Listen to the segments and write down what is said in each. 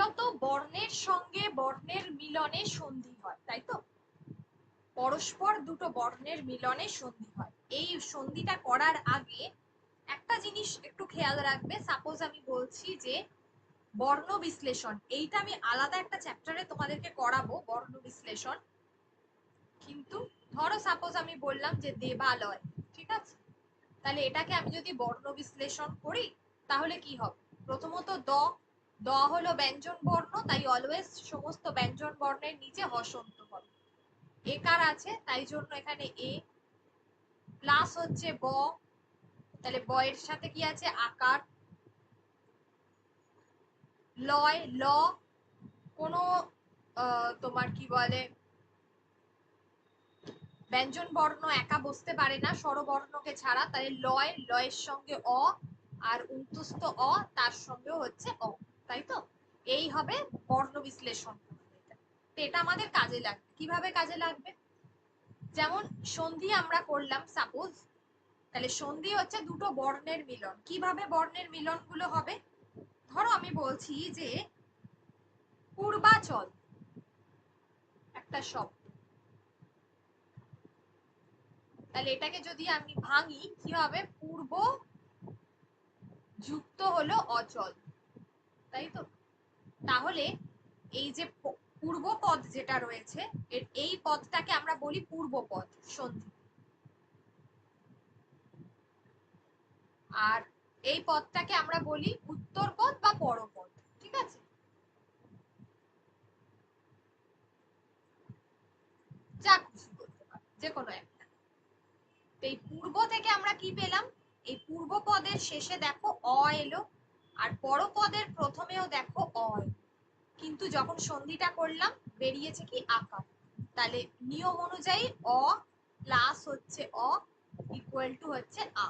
মূলত বর্ণের সঙ্গে বর্ণের মিলনে সন্ধি হয়, তাই তো? পরস্পর দুটো বর্ণের মিলনে সন্ধি হয়। এই সন্ধিটা করার আগে একটা জিনিস একটু খেয়াল রাখবে। সাপোজ আমি বলছি যে বর্ণ বিশ্লেষণ, এইটা আমি আলাদা একটা চ্যাপ্টারে তোমাদেরকে করাবো, বর্ণ বিশ্লেষণ। কিন্তু ধরো সাপোজ আমি বললাম যে দেবালয়, ঠিক আছে? তাহলে এটাকে আমি যদি বর্ণ বিশ্লেষণ করি তাহলে কি হবে? প্রথমত দ হলো ব্যঞ্জন বর্ণ, তাই অলওয়েজ সমস্ত ব্যঞ্জন বর্ণের নিচে হসন্ত হবে। একার আছে তাই জন্য এখানে এ, প্লাস হচ্ছে ব, তাহলে ব এর সাথে কি আছে? আকার। লয়, ল কোনো তোমার কি বলে ব্যঞ্জন বর্ণ একা বসতে পারে না স্বরবর্ণকে ছাড়া, তাই লয়, লয়ের সঙ্গে অ, আর উন্তুস্ত অ তার সঙ্গে হচ্ছে অ, তাই তো? এই হবে বর্ণ বিশ্লেষণ। এটা আমাদের কাজে লাগবে। কিভাবে কাজে লাগবে? যেমন সন্ধি আমরা করলাম সাপোজ, তাহলে সন্ধি হচ্ছে দুটো বর্ণের মিলন। কিভাবে বর্ণের মিলন গুলো হবে? ধরো আমি বলছি যে পূর্বাচল একটা শব্দ, তাহলে এটাকে যদি আমি ভাঙি কি হবে? পূর্ব যুক্ত হলো অচল, তাই তো? তাহলে এই যে পূর্ব পদ যেটা রয়েছে, এই পদটাকে আমরা বলি পূর্ব পদ সন্ধি, আর এই পদটাকে আমরা বলি উত্তর পদ বা পরপদ, ঠিক আছে? যা খুশি বলতে পারো, যে কোনো একটা। এই পূর্ব থেকে আমরা কি পেলাম? এই পূর্ব পদের শেষে দেখো অ এলো, আর পরপদের প্রথমেও দেখো অ এলো, কিন্তু যখন সন্ধিটা করলাম বেরিয়েছে কি? আকার। তাহলে নিয়ম অনুযায়ী অ প্লাস হচ্ছে অ ইকুয়াল টু হচ্ছে আ।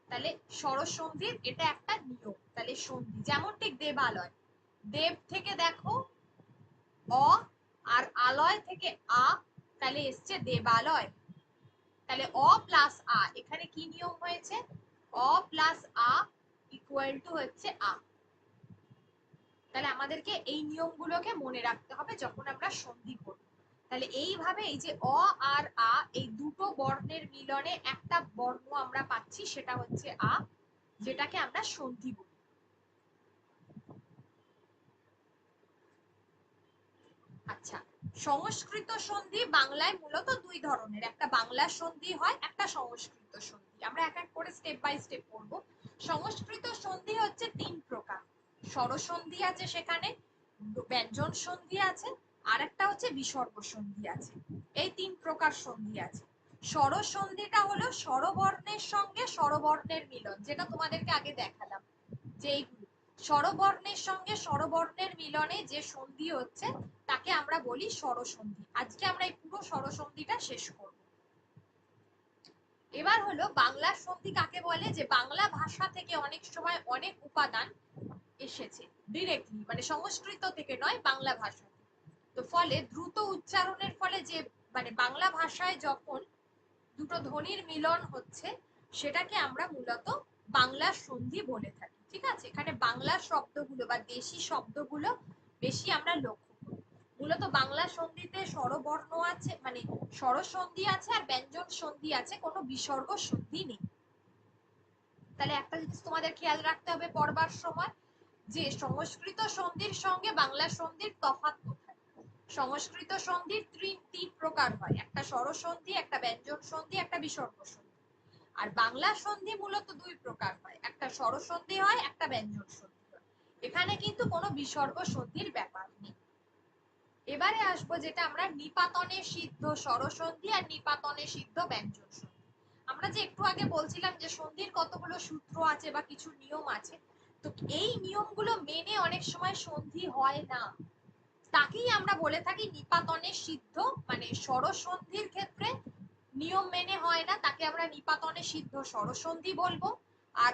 তাহলে স্বরসন্ধির এটা একটা নিয়ম। তাহলে সন্ধি যেমন ঠিক দেবালয়, দেব থেকে দেখো অ, আর আলয় থেকে আ, তাহলে এসছে দেবালয়। তাহলে অ প্লাস আ, এখানে কি নিয়ম হয়েছে? অ প্লাস আ ইকুয়াল টু হচ্ছে আ। তাহলে আমাদেরকে এই নিয়মগুলোকে মনে রাখতে হবে যখন আমরা সন্ধি করব। তাহলে এইভাবে এই যে অ আর আ, এই দুটো বর্ণের মিলনে একটা বর্ণ আমরা পাচ্ছি, সেটা হচ্ছে আ, যেটাকে আমরা সন্ধি বলি। আচ্ছা, সংস্কৃত সন্ধি বাংলায় মূলত দুই ধরনের, একটা বাংলা সন্ধি হয়, একটা সংস্কৃত সন্ধি। আমরা এক এক করে স্টেপ বাই স্টেপ করব। সংস্কৃত সন্ধি হচ্ছে তিন প্রকার। স্বরসন্ধি আছে, সেখানে ব্যঞ্জন সন্ধি আছে, আর একটা হচ্ছে বিসর্গ সন্ধি আছে। এই তিন প্রকার সন্ধি আছে। স্বরসন্ধিটা হলো স্বরবর্ণের সঙ্গে স্বরবর্ণের মিলন, যেটা তোমাদেরকে আগে দেখালাম যে স্বরবর্ণের সঙ্গে স্বরবর্ণের মিলনে যে সন্ধি হচ্ছে তাকে আমরা বলি স্বরসন্ধি। আজকে আমরা এই পুরো স্বরসন্ধিটা শেষ করব। এবার হলো বাংলা সন্ধি কাকে বলে? যে বাংলা ভাষা থেকে অনেক সময় অনেক উপাদান এসেছে ডিরেক্টলি, মানে সংস্কৃত থেকে নয়, বাংলা ভাষা। তো ফলে দ্রুত উচ্চারণের ফলে যে মানে বাংলা ভাষায় যখন দুটো ধ্বনির মিলন হচ্ছে, সেটাকে আমরা মূলত বাংলা সন্ধি বলে থাকি, ঠিক আছে? এখানে বাংলা শব্দগুলো বা দেশি শব্দগুলো বেশি আমরা লক্ষ্য করি। মূলত বাংলা সন্ধিতে স্বরবর্ণ আছে, মানে স্বরসন্ধি আছে আর ব্যঞ্জন সন্ধি আছে, কোনো বিসর্গ সন্ধি নেই। তাহলে একটা জিনিস তোমাদের খেয়াল রাখতে হবে পড়বার সময়, যে সংস্কৃত সন্ধির সঙ্গে বাংলা সন্ধির তফাৎ কোথায়। সংস্কৃত সন্ধির তিন প্রকার হয়, একটা স্বরসন্ধি, একটা ব্যঞ্জন সন্ধি, একটা বিসর্গ সন্ধি। আর বাংলা সন্ধি মূলত দুই প্রকার হয়, একটা স্বরসন্ধি হয়, একটা ব্যঞ্জন সন্ধি হয়। এখানে কিন্তু কোনো বিসর্গ সন্ধির ব্যাপার নেই। এবারে আসবো যেটা আমরা নিপাতনে সিদ্ধ স্বরসন্ধি আর নিপাতনে সিদ্ধ ব্যঞ্জন সন্ধি। আমরা যে একটু আগে বলছিলাম যে সন্ধির কতগুলো সূত্র আছে বা কিছু নিয়ম আছে, তো এই নিয়মগুলো মেনে অনেক সময় সন্ধি হয় না, তাকেই আমরা বলে থাকি নিপাতনে সিদ্ধ, মানে স্বরসন্ধির ক্ষেত্রে নিয়ম মেনে হয় না, তাকে আমরা নিপাতনে সিদ্ধ স্বরসন্ধি বলবো। আর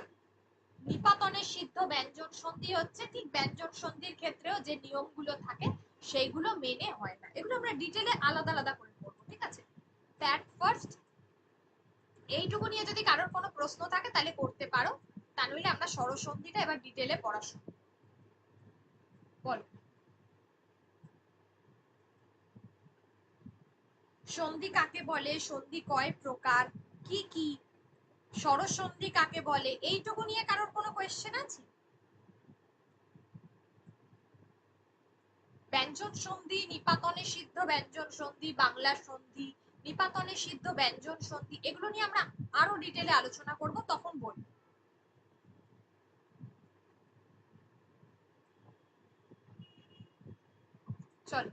নিপাতনে সিদ্ধ ব্যঞ্জন সন্ধি হচ্ছে ঠিক ব্যঞ্জন সন্ধির ক্ষেত্রেও যে নিয়মগুলো থাকে সেইগুলো মেনে হয় না। এগুলো আমরা ডিটেলে আলাদা আলাদা করে পড়বো, ঠিক আছে? দ্যাট ফার্স্ট এইটুকু নিয়ে যদি কারোর কোনো প্রশ্ন থাকে তাহলে করতে পারো। তা নইলে আমরা স্বরসন্ধিটা এবার ডিটেলে পড়া শুরু। বলো সন্ধি কাকে বলে, সন্ধি কয় প্রকার, কি কি, স্বরসন্ধি কাকে বলে, এইটুকু নিয়ে কারোর কোনো কোয়েশ্চেন আছে? ব্যঞ্জন সন্ধি, নিপাতনে সিদ্ধ ব্যঞ্জন সন্ধি, বাংলা সন্ধি, নিপাতনে সিদ্ধ ব্যঞ্জন সন্ধি, এগুলো নিয়ে আমরা আরো ডিটেলে আলোচনা করব, তখন বলবো। চলো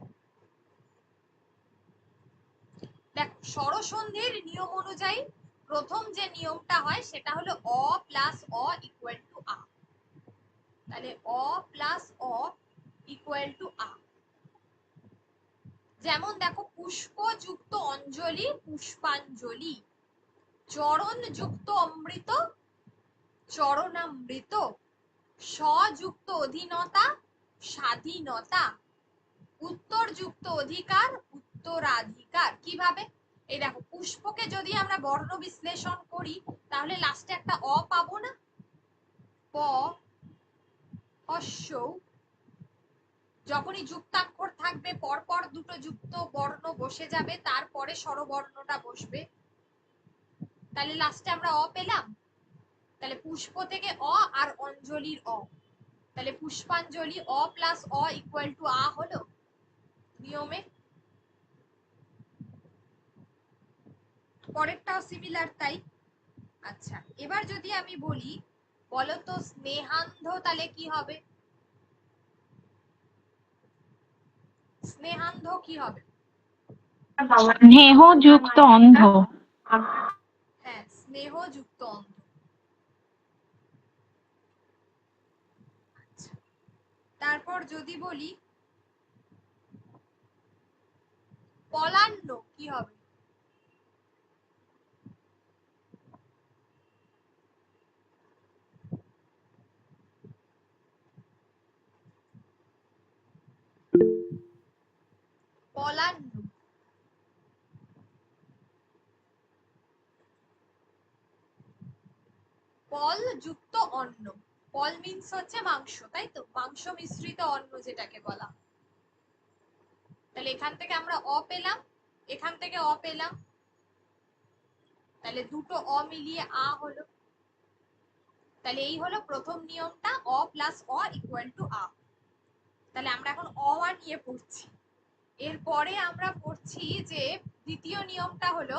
দেখো, স্বরসন্ধির নিয়ম অনুযায়ী প্রথম যে নিয়মটা হয় সেটা হলো অ প্লাস অ ইকুয়াল টু আ। তাহলে অ প্লাস অ ইকুয়াল টু আ। যেমন দেখো, পুষ্পযুক্ত অঞ্জলি পুষ্পাঞ্জলি, চরণ যুক্ত অমৃত চরণামৃত, স্বযুক্ত অধীনতা স্বাধীনতা, উত্তরযুক্ত অধিকার উত্তরাধিকার। কিভাবে? এই দেখো, পুষ্পকে যদি আমরা বর্ণ বিশ্লেষণ করি তাহলে লাস্টে একটা অ পাবো না? প হস্য, যখনই যুক্তাক্ষর থাকবে পরপর দুটো যুক্ত বর্ণ বসে যাবে, তারপরে স্বরবর্ণটা বসবে, তাহলে লাস্টে আমরা অ পেলাম। তাহলে পুষ্প থেকে অ আর অঞ্জলির অ, তাহলে পুষ্পাঞ্জলি অ প্লাস অ ইকুয়াল টু আ হলো নিয়মে। পরেরটাও সিমিলার তাই। আচ্ছা, এবার যদি আমি বলি, বলতো স্নেহান্ধ, তাহলে কি হবে? স্নেহান্ধ কি হবে? স্নেহযুক্ত অন্ধ। হ্যাঁ, স্নেহযুক্ত অন্ধ। আচ্ছা, তারপর যদি বলি পলান্ন, কি হবে? পলান্ন। পল যুক্ত অন্ন, পল মিন্স হচ্ছে মাংস, তাই তো? মাংস মিশ্রিত অন্ন যেটাকে বলা। তাহলে এখান থেকে আমরা অ পেলাম, এখান থেকে অ পেলাম, তাহলে দুটো অ মিলিয়ে আ হলো। তাহলে এই হলো প্রথম নিয়মটা, অ প্লাস অ ইকুয়াল টু আ। তাহলে আমরা এখন অ আর নিয়ে পড়ছি। এরপরে আমরা পড়ছি যে দ্বিতীয় নিয়মটা হলো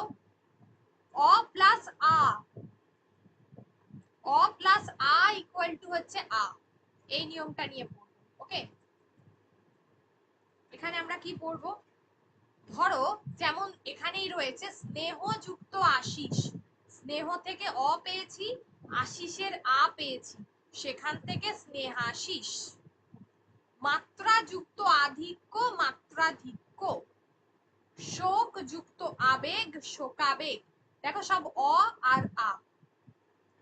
অ প্লাস আ, অ প্লাস আ ইকুয়াল টু হচ্ছে আ। এই নিয়মটা নিয়ে পড়বো। ওকে, এখানে আমরা কি পড়বো? ধরো যেমন এখানেই রয়েছে স্নেহযুক্ত আশিস, স্নেহ থেকে অ পেয়েছি, আশিসের আ পেয়েছি, সেখান থেকে স্নেহাশিস। মাত্রা যুক্ত আধিক্য মাত্রাধিক্য, শোক যুক্ত আবেগ শোকাবেগ। দেখো সব অ আর আ,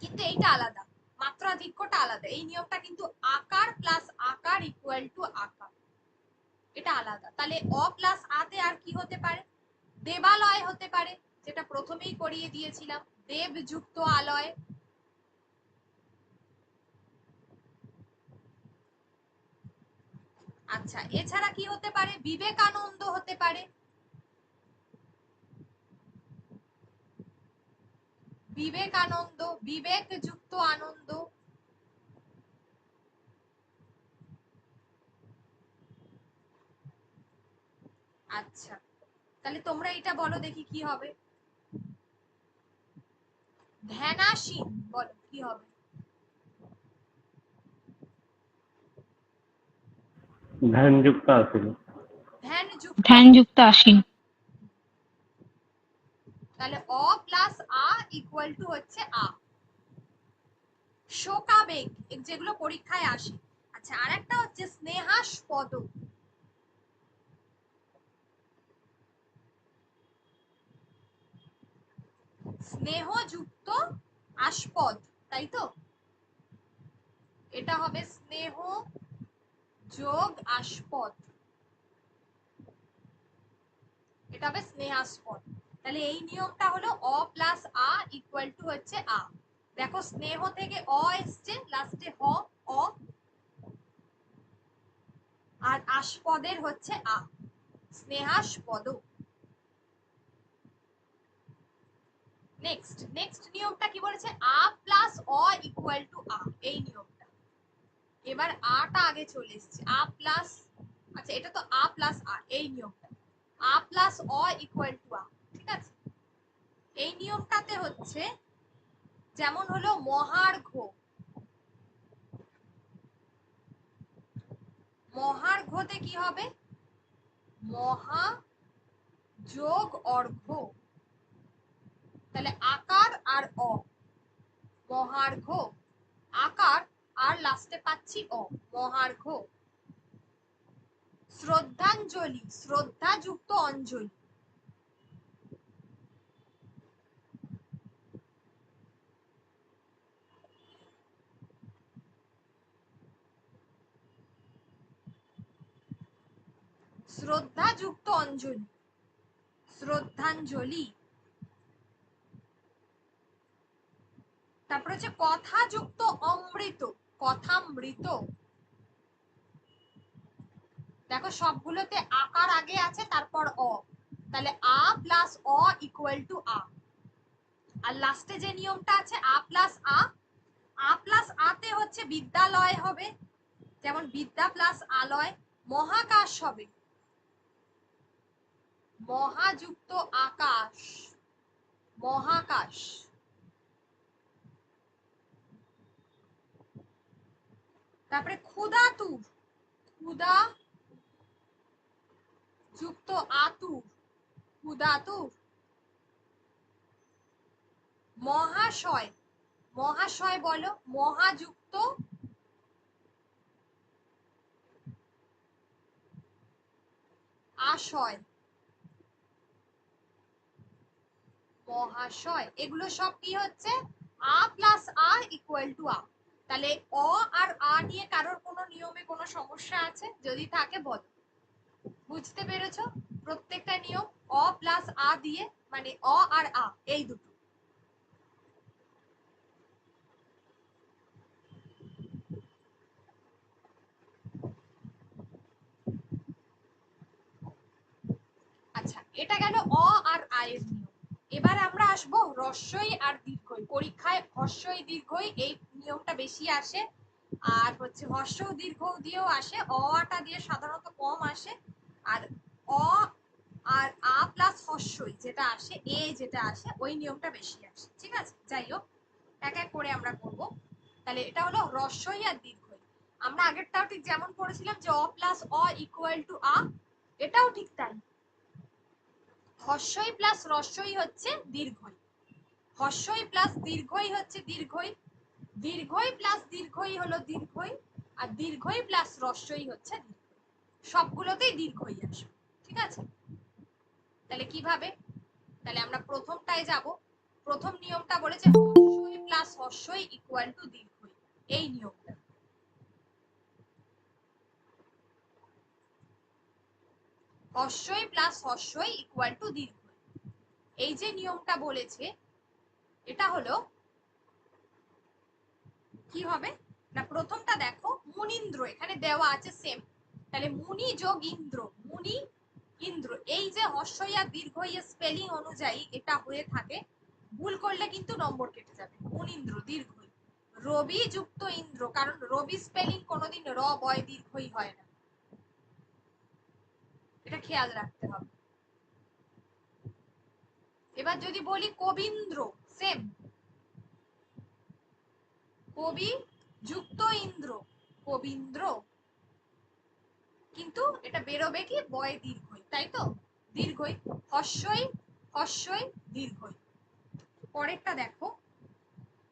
কিন্তু এইটা আলাদা, মাত্রাধিক্যটা আলাদা। এই নিয়মটা কিন্তু আকার প্লাস আকার ইকুয়াল টু আকার, এটা আলাদা। তাহলে অ প্লাস আতে আর কি হতে পারে? দেবালয় হতে পারে, যেটা প্রথমেই করিয়ে দিয়েছিলাম, দেব যুক্ত আলয়। আচ্ছা, এছাড়া কি হতে পারে? বিবেকানন্দ হতে পারে, বিবেকানন্দ, বিবেক যুক্ত আনন্দ। আচ্ছা, তাহলে তোমরা এটা বলো দেখি কি হবে? ধ্যানাসীন, বলো কি হবে? ধ্যানযুক্ত আসীন। ধ্যানযুক্ত আসীন। তাহলে অ প্লাস আ ইকুয়াল টু হচ্ছে আ। শোকাবেগ, যেগুলো পরীক্ষায় আসে। আচ্ছা, আর একটা হচ্ছে স্নেহাস্পদ, স্নেহযুক্ত আস্পদ, তাই তো? এটা হবে স্নেহ যোগ আস্পদ, এটা হবে স্নেহাস্পদ। তাহলে এই নিয়মটা হলো অ প্লাস আ ইকুয়াল টু হচ্ছে আ। দেখো স্নেহ থেকে অ এসছে, লাস্টে হ, অ, আর আস্পদের হচ্ছে আ, স্নেহাস্পদ। নেক্সট নেক্সট নিয়মটা কি বলেছে, আ প্লাস অ ইকুয়াল টু আ, এই নিয়মটা। এবার আটা আগে চলে এসছে, আ প্লাস, আচ্ছা এটা তো আ প্লাস আ, এই নিয়মটা আ প্লাস অ ইকুয়াল টু আ, ঠিক আছে। এই নিয়মটাতে হচ্ছে যেমন হলো মহার্ঘ, মহার্ঘতে কি হবে, মহা যোগ অর্ঘ, তাহলে আকার আর অ, মহার্ঘ, আকার আর লাস্টে পাচ্ছি অ, মহার্ঘ। শ্রদ্ধাঞ্জলি, শ্রদ্ধা যুক্ত অঞ্জলি, শ্রদ্ধা যুক্ত অঞ্জলি, শ্রদ্ধাঞ্জলি। তারপরে হচ্ছে কথা যুক্ত অমৃত, কথামৃত। দেখো সবগুলোতে আকার আগে আছে, তারপর অ, তাহলে আ প্লাস অ ইকুয়াল টু আ। আর লাস্টে যে নিয়মটা আছে আ প্লাস আ, আ প্লাস আতে হচ্ছে বিদ্যালয় হবে, যেমন বিদ্যা প্লাস আলয়। মহাকাশ হবে, মহাযুক্ত আকাশ, মহাকাশ। তারপরে ক্ষুধাতুর, ক্ষুধা যুক্ত আতুর, ক্ষুধাতুর। মহাশয়, মহাশয় বলো, মহাযুক্ত আশয়, মহাশয়। এগুলো সব কি হচ্ছে, আ প্লাস আ ইকুয়াল টু আ। তাহলে অ আর আ নিয়ে কারোর কোনো নিয়মে কোনো সমস্যা আছে, যদি থাকে বলো। বুঝতে পেরেছো প্রত্যেকটা নিয়ম, অ প্লাস আ দিয়ে, মানে অ আর আ এই দুটো। আচ্ছা এটা গেল অ আর আ এর নিয়ম। এবার আমরা আসবো হ্রস্বই আর দীর্ঘই। পরীক্ষায় হ্রস্বই দীর্ঘই এই নিয়মটা বেশি আসে, আর হচ্ছে হ্রস্ব দীর্ঘ দিয়েও আসে, অ আটা দিয়ে সাধারণত কম আসে। আর অ আর আ প্লাস হ্রস্বই যেটা আসে, এ যেটা আসে, ওই নিয়মটা বেশি আসে, ঠিক আছে। যাই হোক এক এক করে আমরা করব। তাহলে এটা হলো হ্রস্বই আর দীর্ঘই। আমরা আগেরটাও ঠিক যেমন করেছিলাম যে অ প্লাস অ ইকুয়াল টু আ, এটাও ঠিক তাই। হ্রস্বই প্লাস হ্রস্বই হচ্ছে দীর্ঘই, হ্রস্বই প্লাস দীর্ঘই হচ্ছে দীর্ঘই, দীর্ঘই প্লাস দীর্ঘই হলো দীর্ঘই, আর দীর্ঘই প্লাস হ্রস্বই হচ্ছে দীর্ঘই। সবগুলোতেই দীর্ঘই আসবে, ঠিক আছে। তাহলে কিভাবে, তাহলে আমরা প্রথমটায় যাব। প্রথম নিয়মটা বলেছে হ্রস্বই প্লাস হ্রস্বই ইকুয়াল টু দীর্ঘই, এই নিয়মটা। হ্রস্বই প্লাস হ্রস্বই ইকুয়াল টু দীর্ঘই, এই যে নিয়মটা বলেছে এটা হলো কি হবে না, প্রথমটা দেখো মুনীন্দ্র এখানে দেওয়া আছে সেম, তাহলে মুনি যোগ ইন্দ্র, মুনি ইন্দ্র, এই যে হ্রস্বই আর দীর্ঘই স্পেলিং অনুযায়ী এটা হয়ে থাকে, ভুল করলে কিন্তু নম্বর কেটে যাবে। মুনীন্দ্র দীর্ঘই। রবি যুক্ত ইন্দ্র, কারণ রবি স্পেলিং কোনোদিন র বয় দীর্ঘই হয় না, এটা খেয়াল রাখতে হবে। এবার যদি বলি কবীন্দ্র, সেম, কবি যুক্ত ইন্দ্র, কবীন্দ্র, কিন্তু এটা বেরোবে কি বয় দীর্ঘই, তাই তো, দীর্ঘই। হ্রস্বই হ্রস্বই দীর্ঘই। পরেরটা দেখো,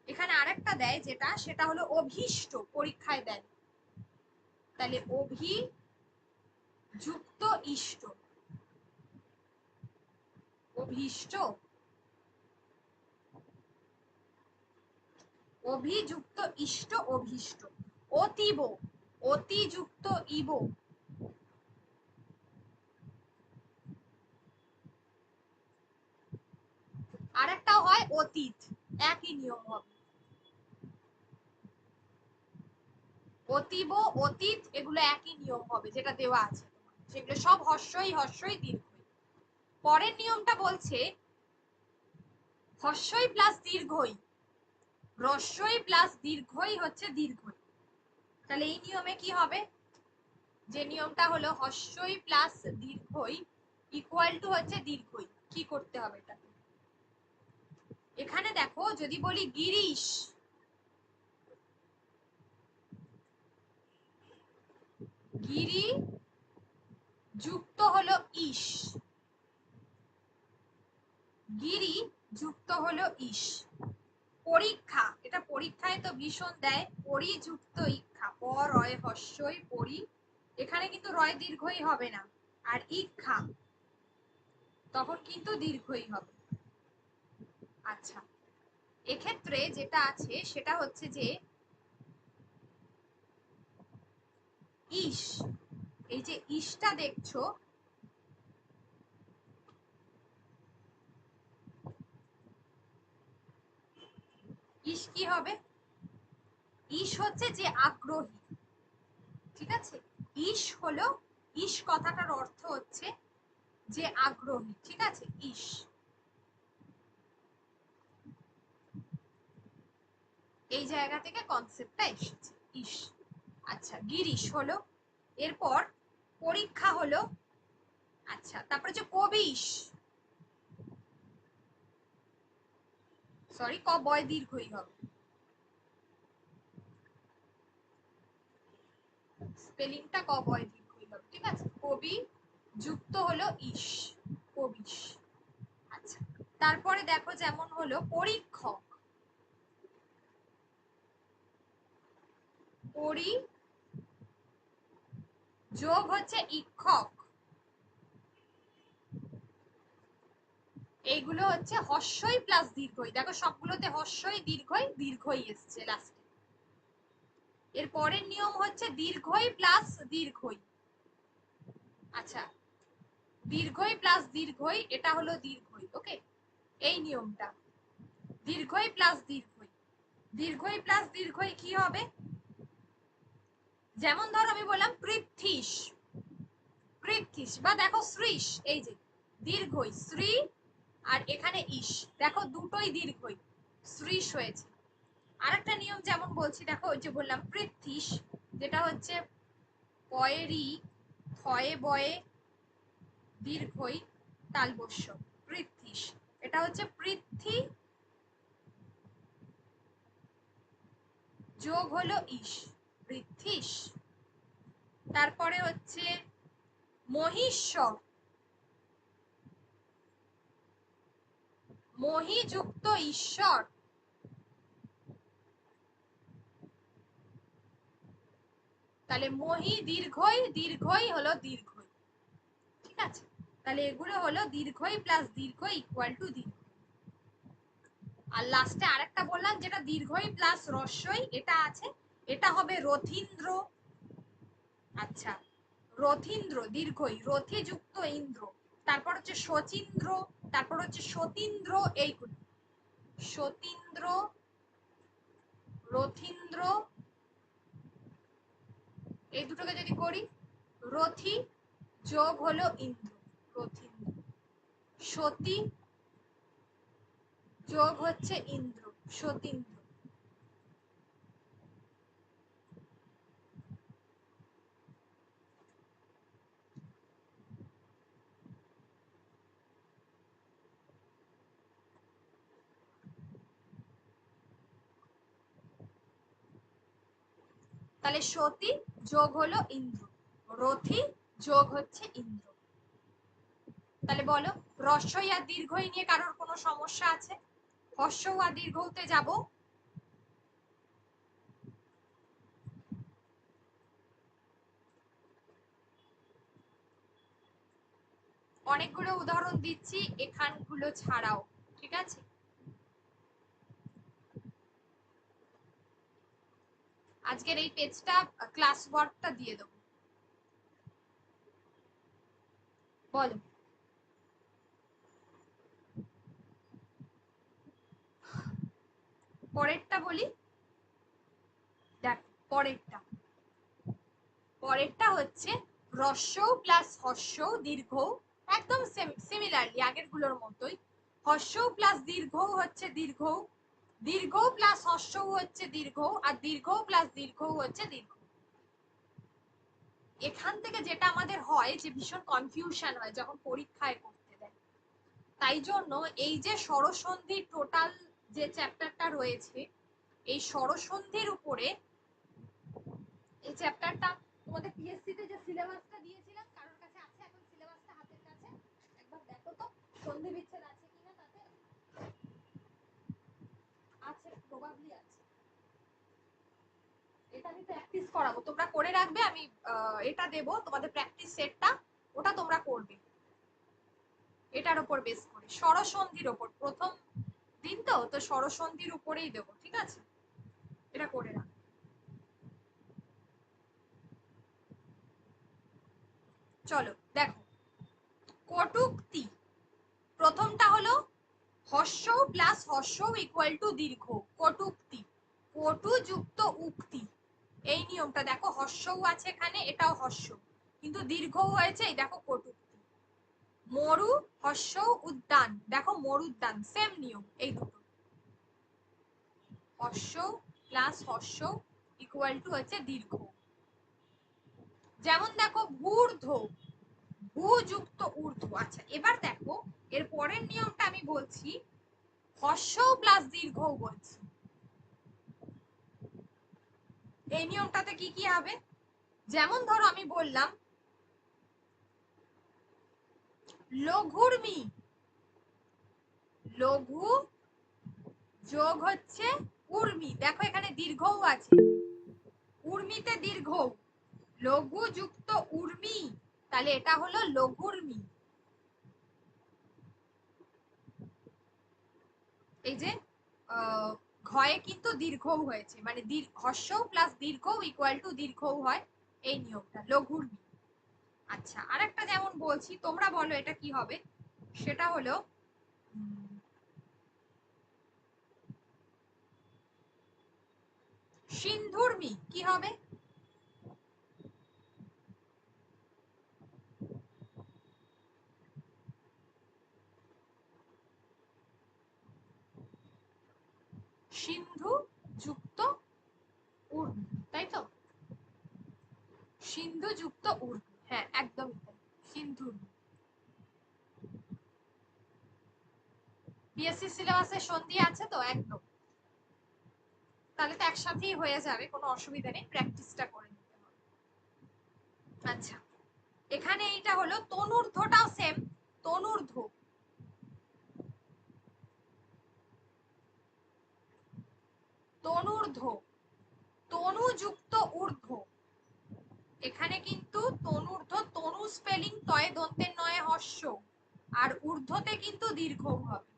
এখানে আরেকটা দেয় যেটা, সেটা হলো অভীষ্ট, পরীক্ষায় দেয়। তাহলে অভি যুক্ত ইষ্ট, অভীষ্ট, অভিযুক্ত ইষ্ট, অভীষ্ট। অতীব, অতিযুক্ত ইব, আরেকটা হয় অতীত, একই নিয়ম হবে। অতীব, অতীত এগুলো একই নিয়ম হবে যেটা দেওয়া আছে, সেগুলো সব হর্ষই হর্ষই দীর্ঘই। পরের নিয়মটা বলছে হর্ষই প্লাস দীর্ঘই, হ্রস্বই প্লাস দীর্ঘই হচ্ছে দীর্ঘই। তাহলে এই নিয়মে কি হবে, যে নিয়মটা হলো হর্ষই প্লাস দীর্ঘই ইকুয়াল টু হচ্ছে দীর্ঘই, কি করতে হবে এটা? এখানে দেখো যদি বলি গিরিশ, গিরি যুক্ত হলো ইস, গিরি যুক্ত হলো ইস। পরীক্ষা, এটা পরীক্ষায় তো ভীষণ দেয়, পরিযুক্ত ইক্ষা, পর রয় হর্ষই পরি, এখানে কিন্তু রয় দীর্ঘই হবে না, আর ইক্ষা তখন কিন্তু দীর্ঘই হবে। আচ্ছা, এক্ষেত্রে যেটা আছে সেটা হচ্ছে যে ইস, এই যে ইসটা দেখছো, ইস কি হবে, ইস হচ্ছে যে আগ্রহী, ঠিক আছে, ইস হলো, ইস কথাটার অর্থ হচ্ছে যে আগ্রহী, ঠিক আছে, ইস। এই জায়গা থেকে কনসেপ্টটা এসেছে ইস। আচ্ছা, গিরিশ হলো, এরপর পরীক্ষা হলো, আচ্ছা তারপরে যে কবিশ, সরি ক বয় দীর্ঘই হবে, স্পেলিংটা ক বয় দীর্ঘই হবে, ঠিক আছে, কবি যুক্ত হলো ইস, কবিশ। আচ্ছা, তারপরে দেখো যেমন হলো পরীক্ষক, পরি যোগ হচ্ছে ইক্ষক, এইগুলো হচ্ছে হর্ষই প্লাস দীর্ঘই, দেখো সবগুলোতে হর্ষই দীর্ঘই দীর্ঘই এসছে লাস্টে। এর পরের নিয়ম হচ্ছে দীর্ঘই প্লাস দীর্ঘই, আচ্ছা দীর্ঘই প্লাস দীর্ঘই, এটা হলো দীর্ঘই, ওকে, এই নিয়মটা দীর্ঘই প্লাস দীর্ঘই, দীর্ঘই প্লাস দীর্ঘই কি হবে, যেমন ধরো আমি বললাম পৃথ্বীশ, পৃথ্বীশ, বা দেখো শ্রীশ, এই যে দীর্ঘই শ্রী, আর এখানে ইস, দেখো দুটোই দীর্ঘই, শ্রীশ হয়েছে। আরেকটা নিয়ম যেমন বলছি দেখো, ওই যে বললাম পৃথ্বীশ, যেটা হচ্ছে পয়েরি থয়ে বয়ে দীর্ঘই তালবস্য, পৃথ্বীশ, এটা হচ্ছে পৃথ্বী যোগ হলো ইস, পৃথ্বীশ। তারপরে হচ্ছে মহিষ্যর, মহি যুক্ত ঈশ্বর, তাহলে মহি দীর্ঘই, দীর্ঘই হলো দীর্ঘই, ঠিক আছে, তাহলে এগুলো হলো দীর্ঘই প্লাস দীর্ঘ ইকুয়াল টু দীর্ঘ। আর লাস্টে আরেকটা বললাম যেটা দীর্ঘই প্লাস রস্যই, এটা আছে, এটা হবে রথীন্দ্র, আচ্ছা রথীন্দ্র দীর্ঘই, রথি যুক্ত ইন্দ্র, তারপর হচ্ছে শচীন্দ্র, তারপর হচ্ছে সতীন্দ্র, এইগুলো সতীন্দ্র, রথীন্দ্র, এই দুটোকে যদি করি রথি যোগ হলো ইন্দ্র, রথীন্দ্র, সতী যোগ হচ্ছে ইন্দ্র, সতীন্দ্র। তাহলে সতী যোগ হলো ইন্দ্র, রথি যোগ হচ্ছে ইন্দ্র। তাহলে বলো হ্রস্বই আর দীর্ঘই নিয়ে কারোর কোনো সমস্যা আছে? হর্ষ আর দীর্ঘতে যাব, অনেকগুলো উদাহরণ দিচ্ছি এখানগুলো ছাড়াও, ঠিক আছে, আজকের এই পেজটা ক্লাস ওয়ার্কটা দিয়ে দেবো। বলো পরেরটা বলি, দেখ পরেরটা হচ্ছে হ্রস্ব প্লাস হস্য দীর্ঘ, একদম সিমিলারলি আগের গুলোর মতোই। হস্য প্লাস দীর্ঘ হচ্ছে দীর্ঘ, দীর্ঘ প্লাস হস্য হচ্ছে দীর্ঘ, আর দীর্ঘ প্লাস দীর্ঘ হচ্ছে দীর্ঘ। এখান থেকে যেটা আমাদের হয় যে ভীষণ কনফিউশন হয় যখন পরীক্ষায় করতে দেয়। তাই জন্য এই যে স্বরসন্ধির টোটাল যে চ্যাপ্টারটা রয়েছে, এই স্বরসন্ধির উপরে এই চ্যাপ্টারটা তোমাদের পিএসসি তে যে সিলেবাসটা দিয়েছিলাম, কারোর কাছে আছে এখন সিলেবাসটা হাতের কাছে? একবার দেখো তো সন্ধি বিচ্ছেদ আছে কিনা তাতে। আছে, প্রবাবলি আছে। এটা আমি প্র্যাকটিস করাবো, তোমরা করে রাখবে। আমি এটা দেব তোমাদের প্র্যাকটিস সেটটা, ওটা তোমরা করবে এটার উপর বেস করে, স্বরসন্ধির উপর। প্রথম দিন তো তো স্বরসন্ধির উপরেই দেবো, ঠিক আছে? এটা করে রাখ। চলো দেখো, কটুক্তি। প্রথমটা হলো হস্য প্লাস হস্য ইকুয়াল টু দীর্ঘ, কটুক্তি। কটু যুক্ত উক্তি, এই নিয়মটা দেখো, হস্যও আছে এখানে, এটাও হস্য কিন্তু দীর্ঘ হয়েছে, এই দেখো কটুক্তি। মরু হস্য উদ্যান, দেখো মরুদ্যান, সেম নিয়ম এই দুটো। হস্য প্লাস হস্য ইকুয়াল টু হচ্ছে দীর্ঘ। যেমন দেখো ভূর্ধ্ব, ভূ যুক্ত ঊর্ধ্ব। আচ্ছা এবার দেখো এর পরের নিয়মটা আমি বলছি, হস্য প্লাস দীর্ঘ বলছি। এই নিয়মটাতে কি কি হবে? যেমন ধরো আমি বললাম লঘুর্মি, লঘু যোগ হচ্ছে উর্মি, দেখো এখানে দীর্ঘও আছে, উর্মিতে দীর্ঘ, লঘু যুক্ত উর্মি, তাহলে এটা হলো লঘুর্মি। এই যে ঘয়ে কিন্তু দীর্ঘও হয়েছে, মানে হস্য প্লাস দীর্ঘ ইকুয়াল টু দীর্ঘও হয়, এই নিয়মটা লঘুর্মি। আচ্ছা আরেকটা যেমন বলছি, তোমরা বলো এটা কি হবে, সেটা হলো সিন্ধুর্মি। কি হবে? সিন্ধু যুক্ত উর্মি, তাই তো? সিন্ধু যুক্ত উর্মি, হ্যাঁ একদম সিন্ধুর্মি। বিএসসি সিলেবাসে সন্ধি আছে তো একদম, তাহলে তো একসাথেই হয়ে যাবে, কোনো অসুবিধা নেই, প্র্যাকটিসটা করে নিতে হবে। আচ্ছা এখানে এইটা হলো তনুর্ধ্বটাও সেম, তনুর্ধ্ব, তনুর্ধ্ব, তনুযুক্ত ঊর্ধ্ব। এখানে কিন্তু তনুর্ধ্ব, তনু স্পেলিং তয়ে দন্তের নয়ে হস্য, আর ঊর্ধ্বতে কিন্তু দীর্ঘ হবে,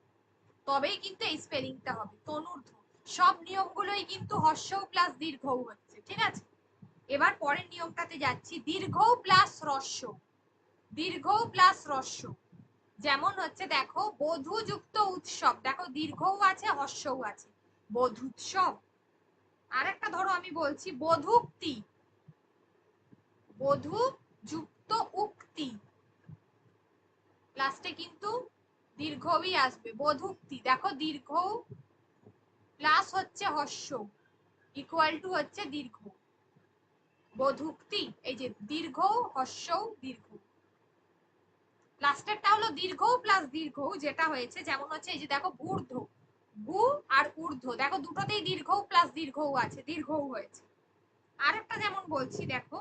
তবেই কিন্তু এই স্পেলিংটা হবে তনুর্ধ্ব। সব নিয়মগুলোই কিন্তু হস্য প্লাস দীর্ঘ হচ্ছে, ঠিক আছে? এবার পরের নিয়মটাতে যাচ্ছি, দীর্ঘ প্লাস হ্রস্ব, দীর্ঘ প্লাস হ্রস্ব। যেমন হচ্ছে দেখো বধূ যুক্ত উৎসব, দেখো দীর্ঘও আছে হস্যও আছে, বধূৎসব। আরেকটা ধরো আমি বলছি বধূক্তি, বধূ যুক্ত উক্তি, লাস্টে কিন্তু দীর্ঘই আসবে, বধূক্তি। দেখো দীর্ঘ প্লাস হচ্ছে হস্য ইকুয়াল টু হচ্ছে দীর্ঘ, বধূক্তি। এই যে দীর্ঘ হস্য দীর্ঘ, লাস্টেরটা হলো দীর্ঘ প্লাস দীর্ঘ, যেটা হয়েছে যেমন হচ্ছে এই যে দেখো ঊর্ধ্ব, ভূ আর ঊর্ধ্ব, দেখো দুটোতেই দীর্ঘ প্লাস দীর্ঘও আছে, দীর্ঘও হয়েছে। আরেকটা যেমন বলছি দেখো,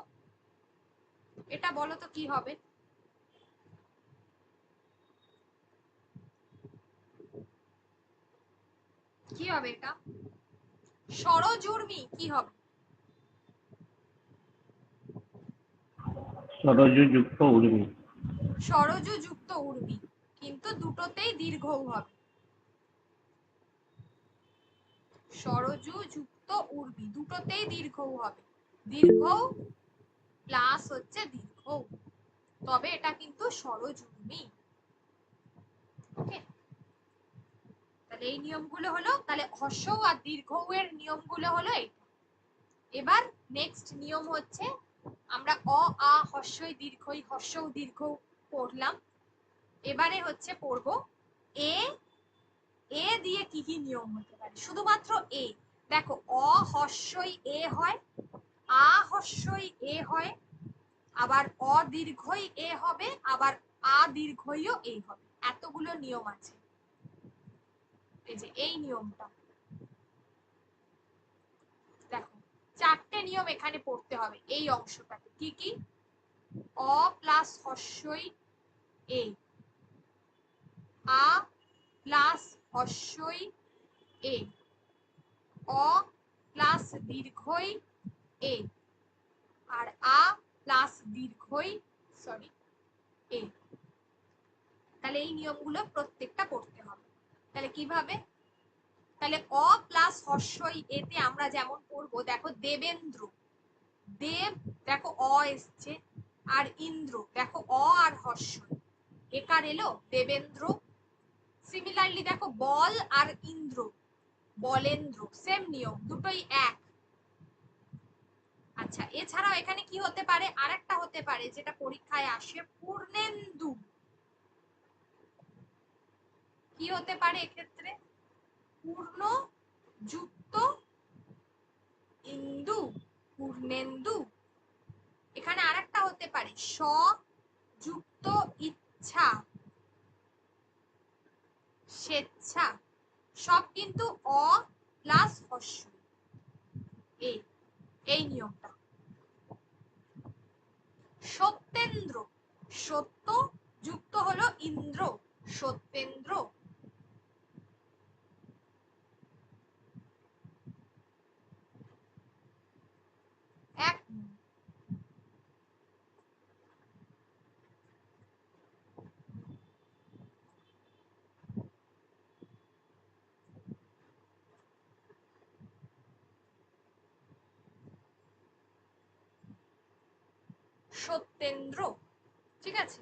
এটা বলো তো কি হবে? কি হবে এটা? স্বরজুর্মি কি হবে? সরজু যুক্ত উর্মি। স্বরজু যুক্ত উর্মি, কিন্তু দুটোতেই দীর্ঘ হবে, স্বরজু যুক্ত উর্মি দুটোতেই দীর্ঘ হবে, দীর্ঘ প্লাস হচ্ছে দীর্ঘ, তবে এটা কিন্তু স্বরজুর্মি। ওকে, তাহলে এই নিয়মগুলো হলো, তাহলে হস্য আর দীর্ঘ এর নিয়মগুলো হলো এইটা। এবার নেক্সট নিয়ম হচ্ছে আমরা অ আ হস্যই দীর্ঘই হস্যও দীর্ঘ পড়লাম। এবারে হচ্ছে পড়বো এ। এ দিয়ে কি কি নিয়ম হতে পারে? শুধুমাত্র এ। দেখো, অ হস্যই এ হয়, আ হস্যই এ হয়, আবার অ দীর্ঘই এ হবে, আবার আ দীর্ঘইও এ হবে। এতগুলো নিয়ম আছে। এই যে এই নিয়মটা দেখো, 4টে নিয়ম এখানে পড়তে হবে এই অংশটাতে। কি কি? অ প্লাস হস্যই এ, আ প্লাস হস্যই এ, অ প্লাস দীর্ঘই এ, আর আ প্লাস দীর্ঘই এ। তাহলে এই নিয়মগুলো প্রত্যেকটা পড়তে হবে। তাহলে কিভাবে? তাহলে অ প্লাস হস্যই এতে আমরা যেমন পড়বো, দেখো দেবেন্দ্র, দেব দেখো অ এসছে, আর ইন্দ্র দেখো অ আর হস্যই, একার এলো দেবেন্দ্র। সিমিলারলি দেখো বল আর ইন্দ্র, বলেন্দ্র, সেম নিয়ম, দুটোই এক। আচ্ছা, এছাড়াও এখানে কি হতে পারে? আরেকটা হতে পারে যেটা পরীক্ষায় আসে, পূর্ণেন্দু। কি হতে পারে এক্ষেত্রে? পূর্ণ যুক্ত ইন্দু, পূর্ণেন্দু। এখানে আরেকটা হতে পারে স যুক্ত ইচ্ছা, স্বেচ্ছা। সব কিন্তু অ প্লাস হস্য, এই নিয়মটা। সত্যেন্দ্র, সত্য যুক্ত হলো ইন্দ্র, সত্যেন্দ্র। এক সত্যেন্দ্র, ঠিক আছে।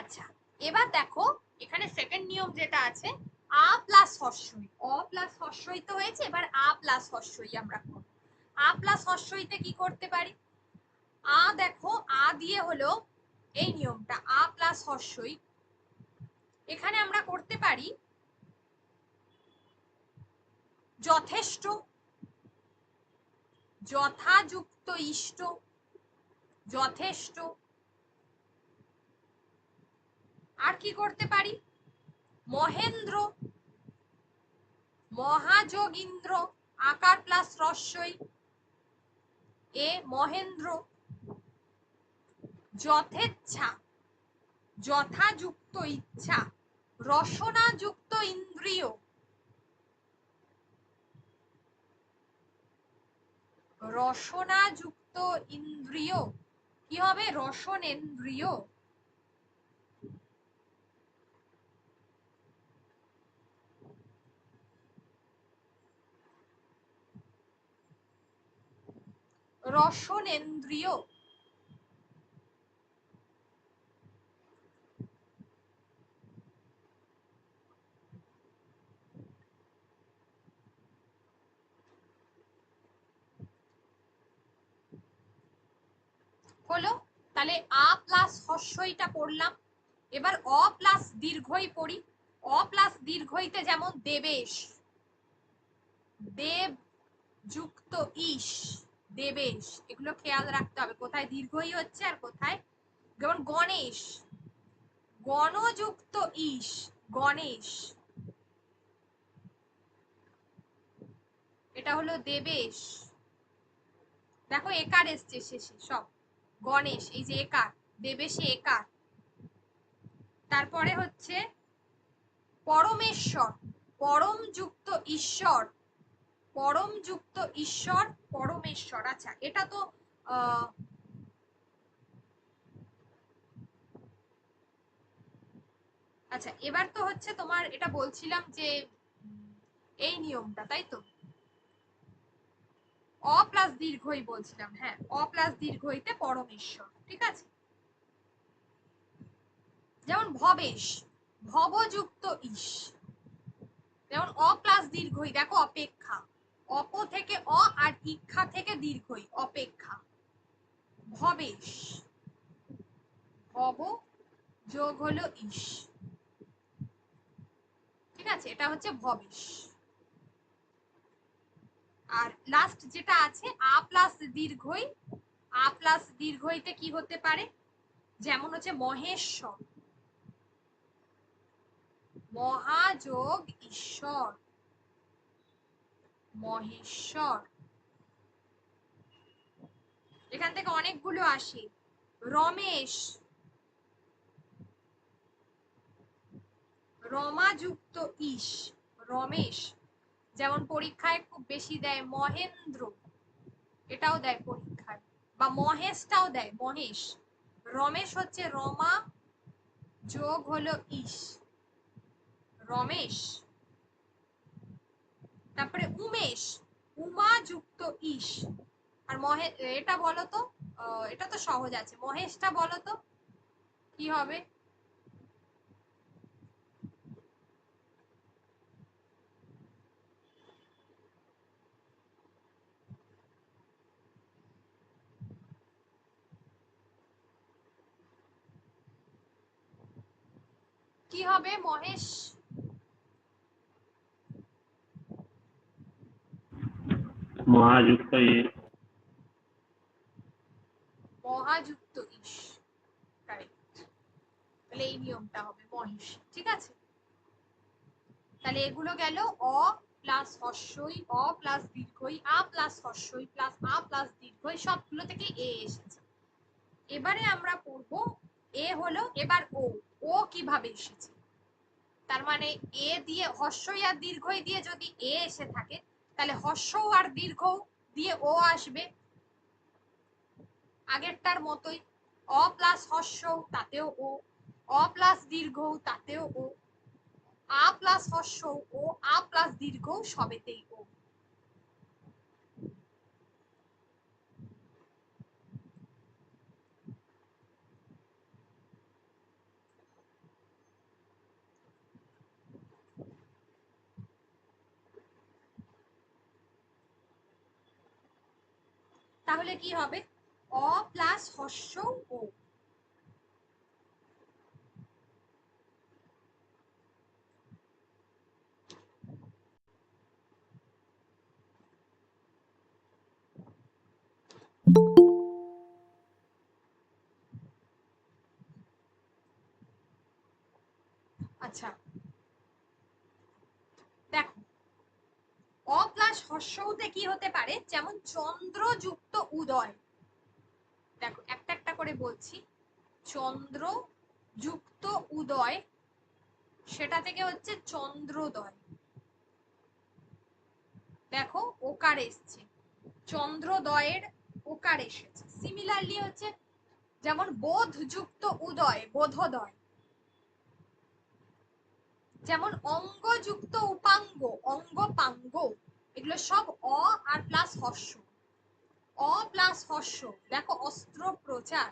আচ্ছা, এবার দেখো এখানে সেকেন্ড নিয়ম যেটা আছে, আ প্লাস হস্যই। অ প্লাস হস্যই তো হয়েছে, এবার আ প্লাস হস্যই আমরা করব। আ প্লাস হস্যইতে কি করতে পারি? আ দেখো, আ দিয়ে হলো এই নিয়মটা, আ প্লাস হস্যই। এখানে আমরা করতে পারি যথেষ্ট, যথাযুক্ত ইষ্ট, যথেষ্ট। আর কি করতে পারি? মহেন্দ্র, মহাযোগীন্দ্র, আকার প্লাস রস্যই এ, মহেন্দ্র। যথেচ্ছা, যথাযুক্ত ইচ্ছা, রসনাযুক্ত ইন্দ্রিয়, রসনাযুক্ত ইন্দ্রিয়। কি হবে? রসনেন্দ্রিয়। রসনেন্দ্রিয়। হলো। তাহলে আ প্লাস হস্যইটা পড়লাম। এবার অ প্লাস দীর্ঘই পড়ি। অ প্লাস দীর্ঘইতে যেমন দেবেশ, দেব যুক্ত ইস, দেবেশ। এগুলো খেয়াল রাখতে হবে কোথায় দীর্ঘই হচ্ছে আর কোথায়। যেমন গণেশ, গণযুক্ত ইস, গণেশ। এটা হলো দেবেশ। দেখো একার এসছে শেষে সব, গণেশ, এই যে একার, দেবেশে একার। তারপরে হচ্ছে পরমেশ্বর, পরম যুক্ত ঈশ্বর, পরম যুক্ত ঈশ্বর, পরমেশ্বর। আচ্ছা, এটা তো আচ্ছা, এবার তো হচ্ছে তোমার এটা বলছিলাম যে এই নিয়মটা, তাই তো? অ প্লাস দীর্ঘই বলছিলাম, হ্যাঁ, অ প্লাস দীর্ঘইতে পরমেশ্বর, ঠিক আছে। যেমন ভবেশ, ভবযুক্ত ইস। যেমন অ প্লাস দীর্ঘই, দেখো অপেক্ষা, অপ থেকে অ আর ইক্ষা থেকে দীর্ঘই, অপেক্ষা। ভবেশ, ভব যোগ হলো ইস, ঠিক আছে, এটা হচ্ছে ভবেশ। আর লাস্ট যেটা আছে আ প্লাস দীর্ঘই, আ প্লাস দীর্ঘইতে কি হতে পারে, যেমন হচ্ছে মহেশ্বর, মহাযোগ ঈশ্বর, মহেশ্বর। এখান থেকে অনেকগুলো আসে। রমেশ, রমাযুক্ত ইস, রমেশ। যেমন পরীক্ষায় খুব বেশি দেয় মহেন্দ্র, এটাও দেয় পরীক্ষায়, বা মহেশটাও দেয়, মহেশ। রমেশ হচ্ছে রমা যোগ হলো ইস, রমেশ। তারপরে উমেশ, উমা যুক্ত ইস। আর এটা বলো তো, এটা তো সহজ আছে, মহেশটা বলো তো কি হবে? কি হবে মহেশ? মহাযুক্ত ইয়ে। মহাযুক্ত ইস, কারেক্ট। তাহলে এই নিয়মটা হবে মহেশ, ঠিক আছে। তাহলে এগুলো গেল অ প্লাস হর্ষই, অ প্লাস দীর্ঘই, আ প্লাস হর্ষই প্লাস আ প্লাস দীর্ঘই, সবগুলো থেকে এ এসেছে। এবারে আমরা পড়বো এ হলো, এবার ও, ও কিভাবে এসেছে। তার মানে এ দিয়ে হর্ষই আর দীর্ঘই দিয়ে যদি এ এসে থাকে, তাহলে হর্ষ আর দীর্ঘ দিয়ে ও আসবে, আগেরটার মতোই। অ প্লাস হর্ষ তাতেও ও, অ প্লাস দীর্ঘ তাতেও ও, আ প্লাস হর্ষ ও আ প্লাস দীর্ঘ সবেতেই ও। তাহলে কি হবে, অ প্লাস হর্ষ ও। আচ্ছা দেখো, অ প্লাস হর্ষতে কি হতে পারে, যেমন চন্দ্রযুক্ত উদয়। দেখো একটা একটা করে বলছি, চন্দ্র যুক্ত উদয়, সেটা থেকে হচ্ছে চন্দ্রোদয়। দেখো ওকার এসছে, চন্দ্রোদয়ের ওকার এসেছে। সিমিলারলি হচ্ছে যেমন বোধ যুক্ত উদয়, বোধোদয়। যেমন অঙ্গযুক্ত উপাঙ্গ, অঙ্গপাঙ্গ। এগুলো সব অ আর প্লাস হর্ষ, অ প্লাস হর্ষ। দেখো অস্ত্র প্রচার।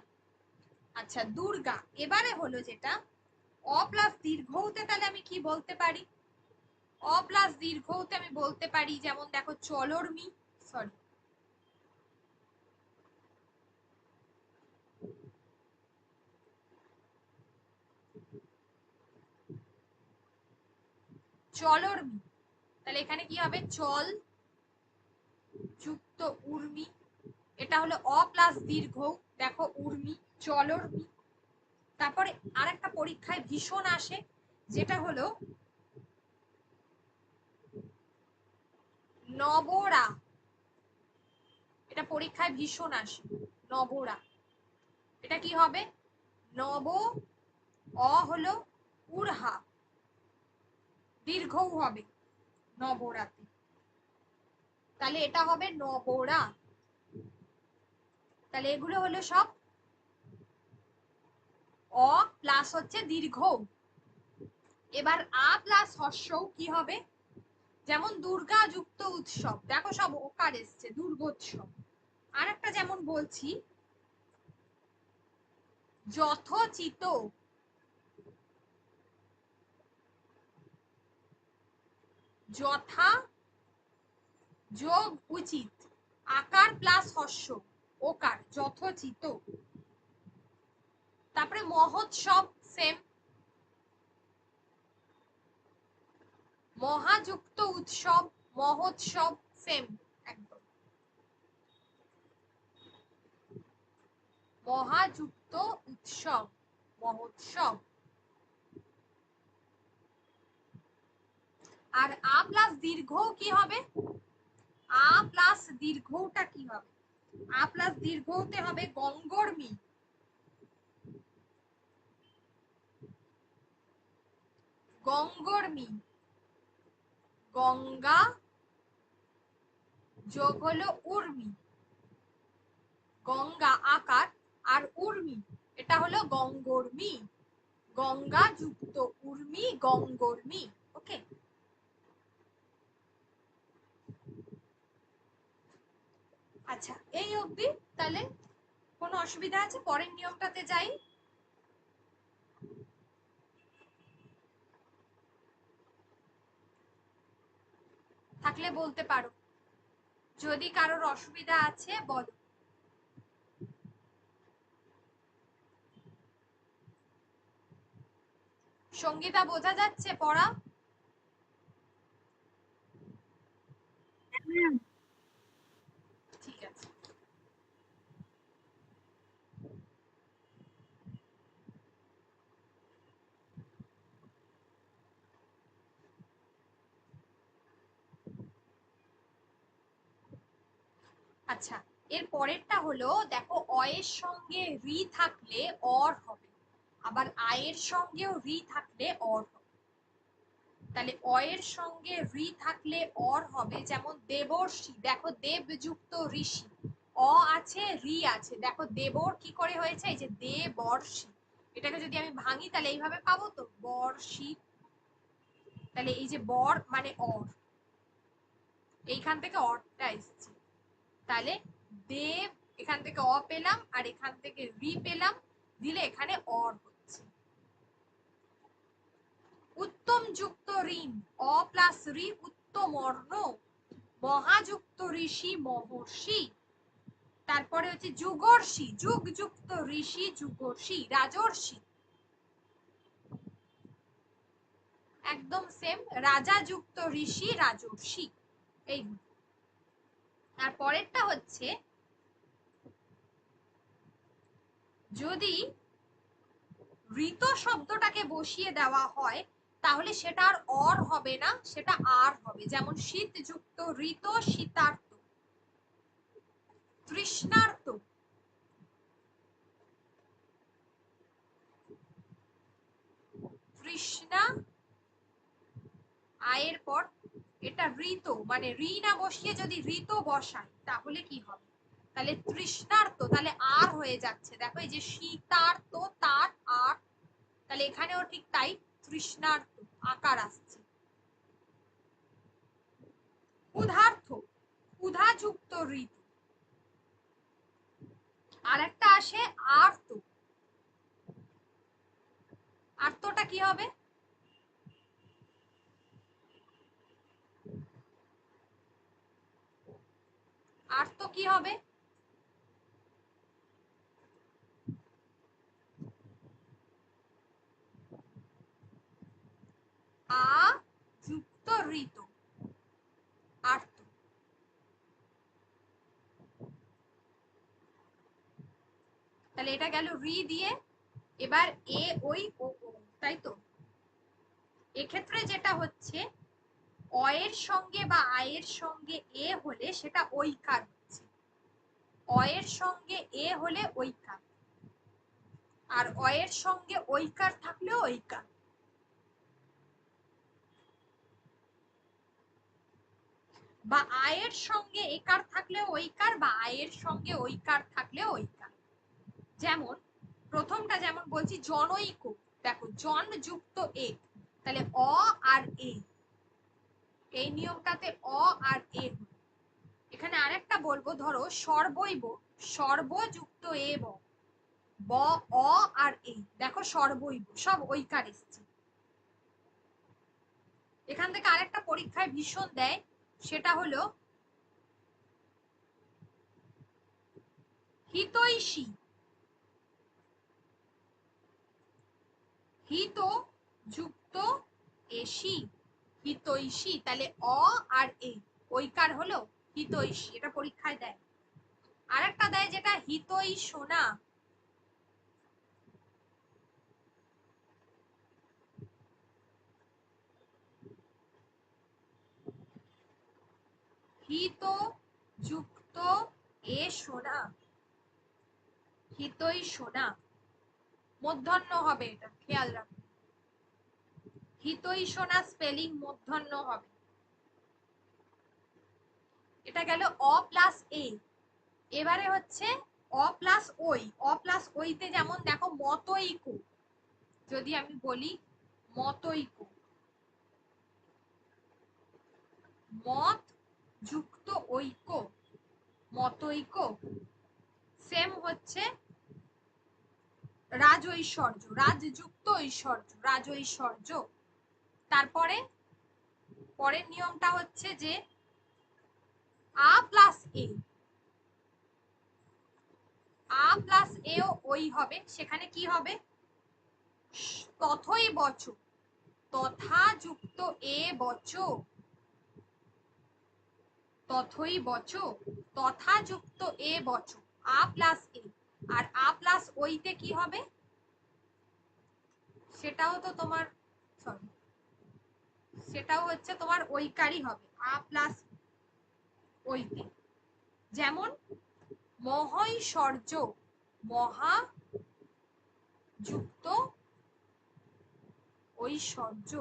আচ্ছা দুর্গা। এবারে হলো যেটা অ প্লাস দীর্ঘতে, তাহলে আমি কি বলতে পারি, অ প্লাস দীর্ঘতে আমি বলতে পারি, যেমন দেখো চলর্মি, সরি চলর্মি। তাহলে এখানে কি হবে, চল যুক্ত উর্মি, এটা হলো অ প্লাস দীর্ঘ, দেখো উর্মি, চলর্মি। তারপরে আরেকটা পরীক্ষায় ভীষণ আসে, যেটা হলো নবরা। এটা পরীক্ষায় ভীষণ আসে, নবরা। এটা কি হবে, নব, অ হলো উড়হা, দীর্ঘও হবে নবরাতে, তাহলে এটা হবে নবরা। তাহলে এগুলো হলো সব অ প্লাস হচ্ছে দীর্ঘ। এবার আ প্লাস হর্ষ কি হবে, যেমন দুর্গা যুক্ত উৎসব, দেখো সব ওকার এসছে, দুর্গোৎসব। আর একটা যেমন বলছি, যথোচিত যথা যোগ উচিত, আকার প্লাস হস্য ওকার, যথোচিত। তারপরে মহোৎসব সেম, মহাযুক্ত উৎসব, মহোৎসব সেম একদম। মহাযুক্ত উৎসব, মহোৎসব। আর আ প্লাস দীর্ঘ কি হবে? আ প্লাস দীর্ঘটা কি হবে? আ প্লাস দীর্ঘতে হবে গঙ্গর্মী, গঙ্গর্মী। গঙ্গা যোগ হলো উর্মি, গঙ্গা আকার আর উর্মি এটা হলো গঙ্গর্মী, গঙ্গা যুক্ত উর্মি, গঙ্গর্মী। ওকে, আচ্ছা এই অবধি তাহলে কোনো অসুবিধা আছে? পরের নিয়মটাতে যাই। থাকলে বলতে পারো, যদি কারোর অসুবিধা আছে বলো। সঙ্গীতা বোঝা যাচ্ছে পড়া? ঠিক আছে। আচ্ছা, এর পরেরটা হলো দেখো, অ এর সঙ্গে রি থাকলে অর হবে, আবার আয়ের সঙ্গেও রি থাকলে অর হবে। তাহলে অ এর সঙ্গে রি থাকলে অর হবে, যেমন দেবর্ষি, দেখো দেব যুক্ত ঋষি, অ আছে রি আছে, দেখো দেবর কি করে হয়েছে, এই যে দেবর্ষি। এটাকে যদি আমি ভাঙি তাহলে এইভাবে পাবো তো, বর্ষি। তাহলে এই যে বর মানে অর, এইখান থেকে অরটা এসছে। তাহলে দেব, এখান থেকে অ পেলাম আর এখান থেকে রি পেলাম, দিলে এখানে অর হচ্ছে। উত্তম যুক্ত ঋণ, অ প্লাস রি উত্তম অর্ণ, মহাযুক্ত ঋষি মহর্ষি। তারপরে হচ্ছে যুগর্ষি, যুগ যুক্ত ঋষি যুগর্ষি, রাজর্ষি একদম সেম, রাজা যুক্ত ঋষি রাজর্ষি। এই আর পরেরটা হচ্ছে, যদি ঋত শব্দটাকে বসিয়ে দেওয়া হয় তাহলে সেটা আর অর হবে না, সেটা আর হবে। যেমন শীত যুক্ত ঋত শীতার্থ, তৃষ্ণার্ত, তৃষ্ণা আয়ের পর এটা ঋত, মানে ঋ না বসিয়ে যদি ঋত বসাই তাহলে কি হবে? তাহলে তৃষ্ণার্ত, তাহলে আর হয়ে যাচ্ছে। দেখো এই যে শীতার্ত তার আর, তাহলে এখানেও ঠিক তাই, তৃষ্ণার্ত আকার আসছে। ক্ষুধার্ত, ক্ষুধাযুক্ত ঋতু। আর একটা আসে আর্ত, আর্তটা কি হবে? আর্ত কি হবে? আ যুক্ত ঋতু, আর্ত। তাহলে এটা গেল রি দিয়ে, এবার এ ওই ও ও, তাই তো? এক্ষেত্রে যেটা হচ্ছে, অ এর সঙ্গে বা আয়ের সঙ্গে এ হলে সেটা ঐকার হচ্ছে, অ এর সঙ্গে এ হলে ঐকার, আর অ এর সঙ্গে ঐকার থাকলেও ঐকার। বা আয়ের সঙ্গে একার থাকলেও ঐকার, বা আয়ের সঙ্গে ঐকার থাকলেও ঐকার। যেমন প্রথমটা যেমন বলছি জনৈক, দেখো জন যুক্ত এক, তাহলে অ আর এ, এই নিয়মটাতে অ আর এ। এখানে আরেকটা বলবো, ধরো সর্বৈব, সর্বযুক্ত এব, ব অ আর এ, দেখো সর্বৈব সব ঐকার এসছে। এখান থেকে আরেকটা পরীক্ষায় ভীষণ দেয় সেটা হলো হিতৈষী। হিত যুক্ত এসি, হিতৈষী, তাহলে অ আর এ ঐকার হলো হিতৈষী, এটা পরীক্ষায় দেয়। আর একটা দেয় যেটা হিতৈ সোনা, হিত যুক্ত এ সোনা, হিতৈ সোনা, মূর্ধন্য হবে, এটা খেয়াল রাখবে। হিতৈ সোনা স্পেলিং মূর্ধন্য হবে। এটা গেল অ প্লাস এ। এবারে হচ্ছে অ প্লাস ওই। অ প্লাস ওইতে যেমন দেখো মতৈক, যদি আমি বলি মতৈক, মত যুক্ত ঐক্য, মতৈক। সেম হচ্ছে রাজৈশ্বর্য, রাজযুক্ত ঐশ্বর্য, রাজৈশ্বর্য। তারপরে পরের নিয়মটা হচ্ছে যে আ প্লাস এ, আ প্লাস এও ওই হবে, সেখানে কি হবে তথই বচ, তথা যুক্ত এ বচ, তথই বচ, তথা যুক্ত এ বচ, আ প্লাস এ। আর আ প্লাস ওইতে কি হবে, সেটাও তো তোমার, সরি, সেটাও হচ্ছে তোমার ঐকারই হবে, আ প্লাস ওইতে। যেমন মহৈশ্বর্য, মহা যুক্ত ঐশ্বর্য।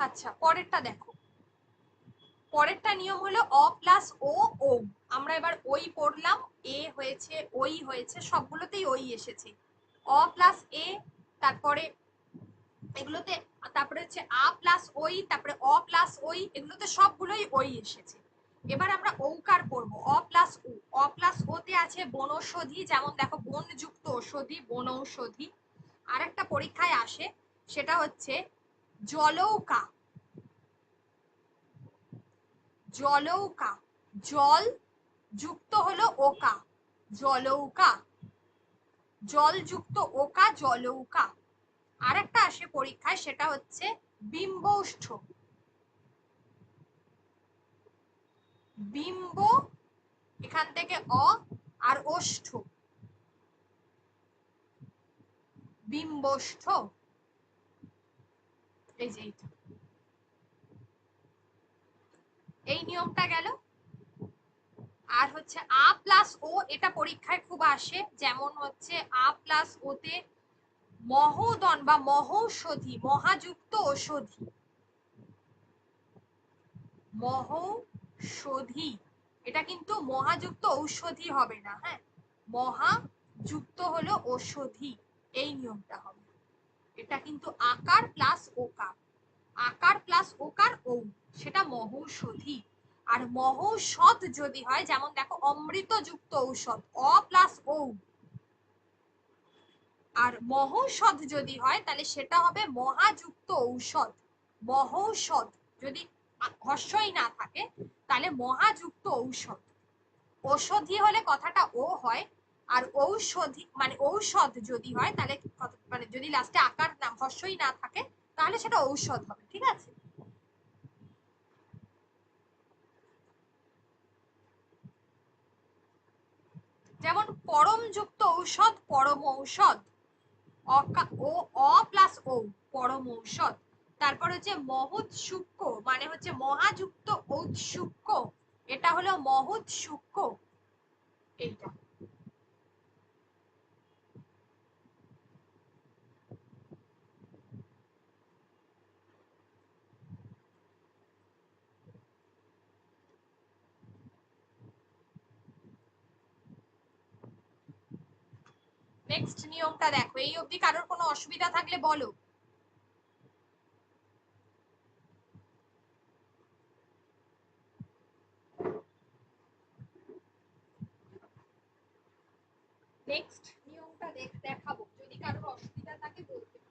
আচ্ছা, পরেরটা দেখো। পরেরটা নিয়ম হলো অ প্লাস ও ও। আমরা এবার ওই পড়লাম, এ হয়েছে, ওই হয়েছে, সবগুলোতেই ওই এসেছে। অ প্লাস এ, তারপরে এগুলোতে, তারপরে হচ্ছে আ প্লাস ওই, তারপরে অ প্লাস ওই, এগুলোতে সবগুলোই ওই এসেছে। এবার আমরা ঔকার পড়বো, অ প্লাস ও। অ প্লাস ওতে আছে বনৌষধি, যেমন দেখো বনযুক্ত ঔষধি, বনৌষধি। আর একটা পরীক্ষায় আসে, সেটা হচ্ছে জলৌকা, জলৌকা, জল যুক্ত হলো ওকা, জলৌকা, জল যুক্ত ওকা, জলৌকা। আরেকটা আসে পরীক্ষায়, সেটা হচ্ছে বিম্বৌষ্ঠ, বিম্ব, এখান থেকে অ আর ওষ্ঠ, বিম্বষ্ঠ, এই যে এই নিয়মটা গেল। আর হচ্ছে আ প্লাস ও, এটা পরীক্ষায় খুব আসে, যেমন হচ্ছে আ প্লাস ওতে মহোদন বা মহৌষধি, মহাযুক্ত ঔষধি, মহৌষধি। এটা কিন্তু মহাযুক্ত ঔষধি হবে না, হ্যাঁ, মহাযুক্ত হলো ঔষধি, এই নিয়মটা হবে। এটা কিন্তু আকার প্লাস ওকার, আকার প্লাস ওকার ও, সেটা মহৌষধি। আর মহৌষধ যদি হয়, যেমন দেখো অমৃত যুক্ত ঔষধ, অ প্লাস ও। আর মহৌষধ যদি হয়, তাহলে সেটা হবে মহাযুক্ত ঔষধ, মহৌষধ। যদি হর্ষই না থাকে, তাহলে মহাযুক্ত ঔষধ, ওষধি হলে কথাটা ও হয়, আর ঔষধি মানে ঔষধ যদি হয় তাহলে মানে যদি লাস্টে আকার নাম হর্ষই না থাকে তাহলে সেটা ঔষধ হবে। ঠিক আছে, যেমন পরম যুক্ত ঔষধ পরম ঔষধ, ও অ প্লাস ও পরম ঔষধ। তারপর হচ্ছে মহৎ সূক্ষ্ম মানে হচ্ছে মহাযুক্ত ঔৎসুক্য, এটা হলো মহৎ সূক্ষ্ম। এইটা নেক্সট নিয়মটা দেখো, এই অবধি কারোর কোনো অসুবিধা থাকলে বলো। নেক্সট নিয়মটা দেখাবো, যদি কারোর অসুবিধা থাকে বলতে পারো।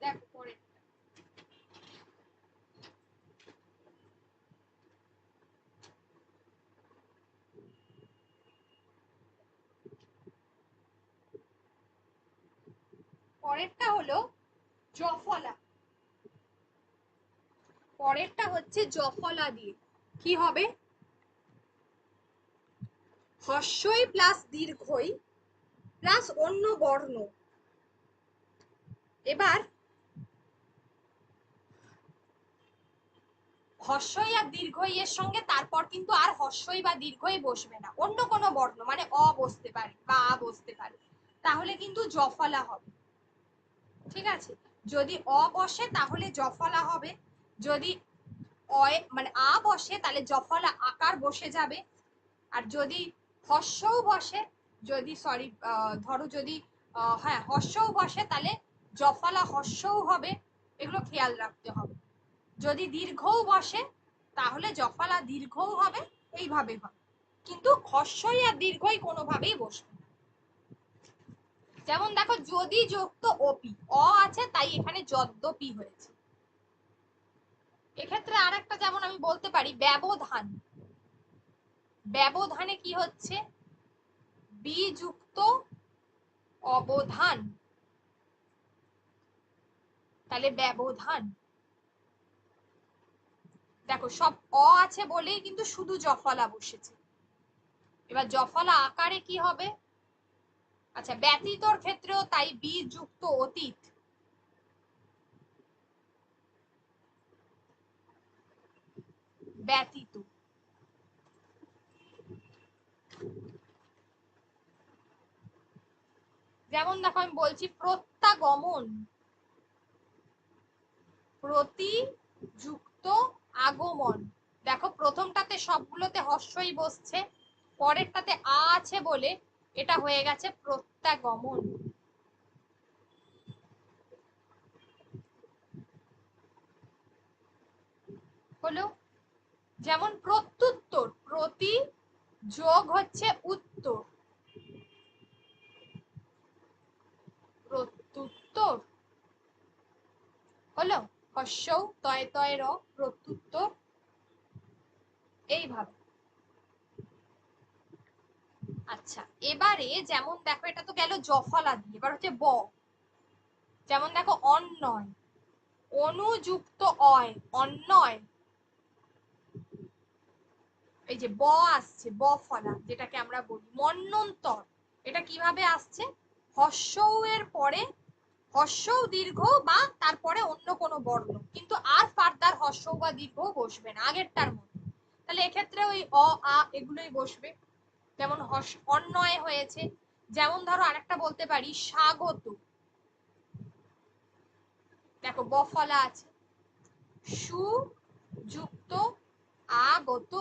দেখো পরে পরেরটা হলো জফলা। পরেরটা হচ্ছে জফলা দিয়ে কি হবে, হর্ষই প্লাস দীর্ঘই প্লাস অন্য বর্ণ। এবার হর্ষই আর দীর্ঘই এর সঙ্গে তারপর কিন্তু আর হর্ষই বা দীর্ঘই বসবে না, অন্য কোনো বর্ণ মানে অ বসতে পারে বা আ বসতে পারে, তাহলে কিন্তু জফলা হবে। ঠিক আছে, যদি অ বসে তাহলে জফলা হবে, যদি মানে আ বসে তাহলে জফলা আকার বসে যাবে, আর যদি হর্ষও বসে, যদি সরি ধরো যদি হ্যাঁ হর্ষও বসে তাহলে জফলা হর্ষও হবে, এগুলো খেয়াল রাখতে হবে। যদি দীর্ঘও বসে তাহলে জফলা দীর্ঘও হবে, এইভাবে হবে, কিন্তু হর্ষই আর দীর্ঘই কোনোভাবেই বসবে না। যেমন দেখো যদি যুক্ত ওপি, অ আছে তাই এখানে যদ্যপি হয়েছে। এক্ষেত্রে আরেকটা যেমন আমি বলতে পারি ব্যবধান, ব্যবধানে কি হচ্ছে, বিযুক্ত অবধান, তাহলে ব্যবধান। দেখো সব অ আছে বলেই কিন্তু শুধু জফলা বসেছে। এবার জফলা আকারে কি হবে, আচ্ছা ব্যতীতর ক্ষেত্রেও তাই, বিযুক্ত অতীত, ব্যতীত। যেমন দেখো আমি বলছি প্রত্যাগমন, প্রতিযুক্ত আগমন। দেখো প্রথমটাতে সবগুলোতে হর্ষই বসছে, পরেরটাতে আ আছে বলে এটা হয়ে গেছে প্রত্যাগমন। হলো, যেমন প্রত্যুত্তর, প্রতি যোগ হচ্ছে উত্তর, প্রত্যুত্তর হলো, হর্ষৌ তয় তয় র প্রত্যুত্তর, এইভাবে। আচ্ছা এবারে যেমন দেখো এটা তো গেল জফলা দিয়ে, এবার হচ্ছে ব। যেমন দেখো অন্যয়, অনুযুক্ত অয়, অন্যয়, এই যে ব আসছে ব ফলা যেটাকে আমরা বলি মন্বন্তর, এটা কিভাবে আসছে, হর্ষৌ এর পরে হর্ষৌ দীর্ঘ বা তারপরে অন্য কোনো বর্ণ, কিন্তু আর ফার্দার হর্ষৌ বা দীর্ঘ বসবে না আগেরটার মতো, তাহলে এক্ষেত্রে ওই অ আ এগুলোই বসবে। যেমন অন্যয় হয়েছে, যেমন ধরো আরেকটা বলতে পারি স্বাগত, দেখো ব ফলা আছে, সু যুক্ত আগত,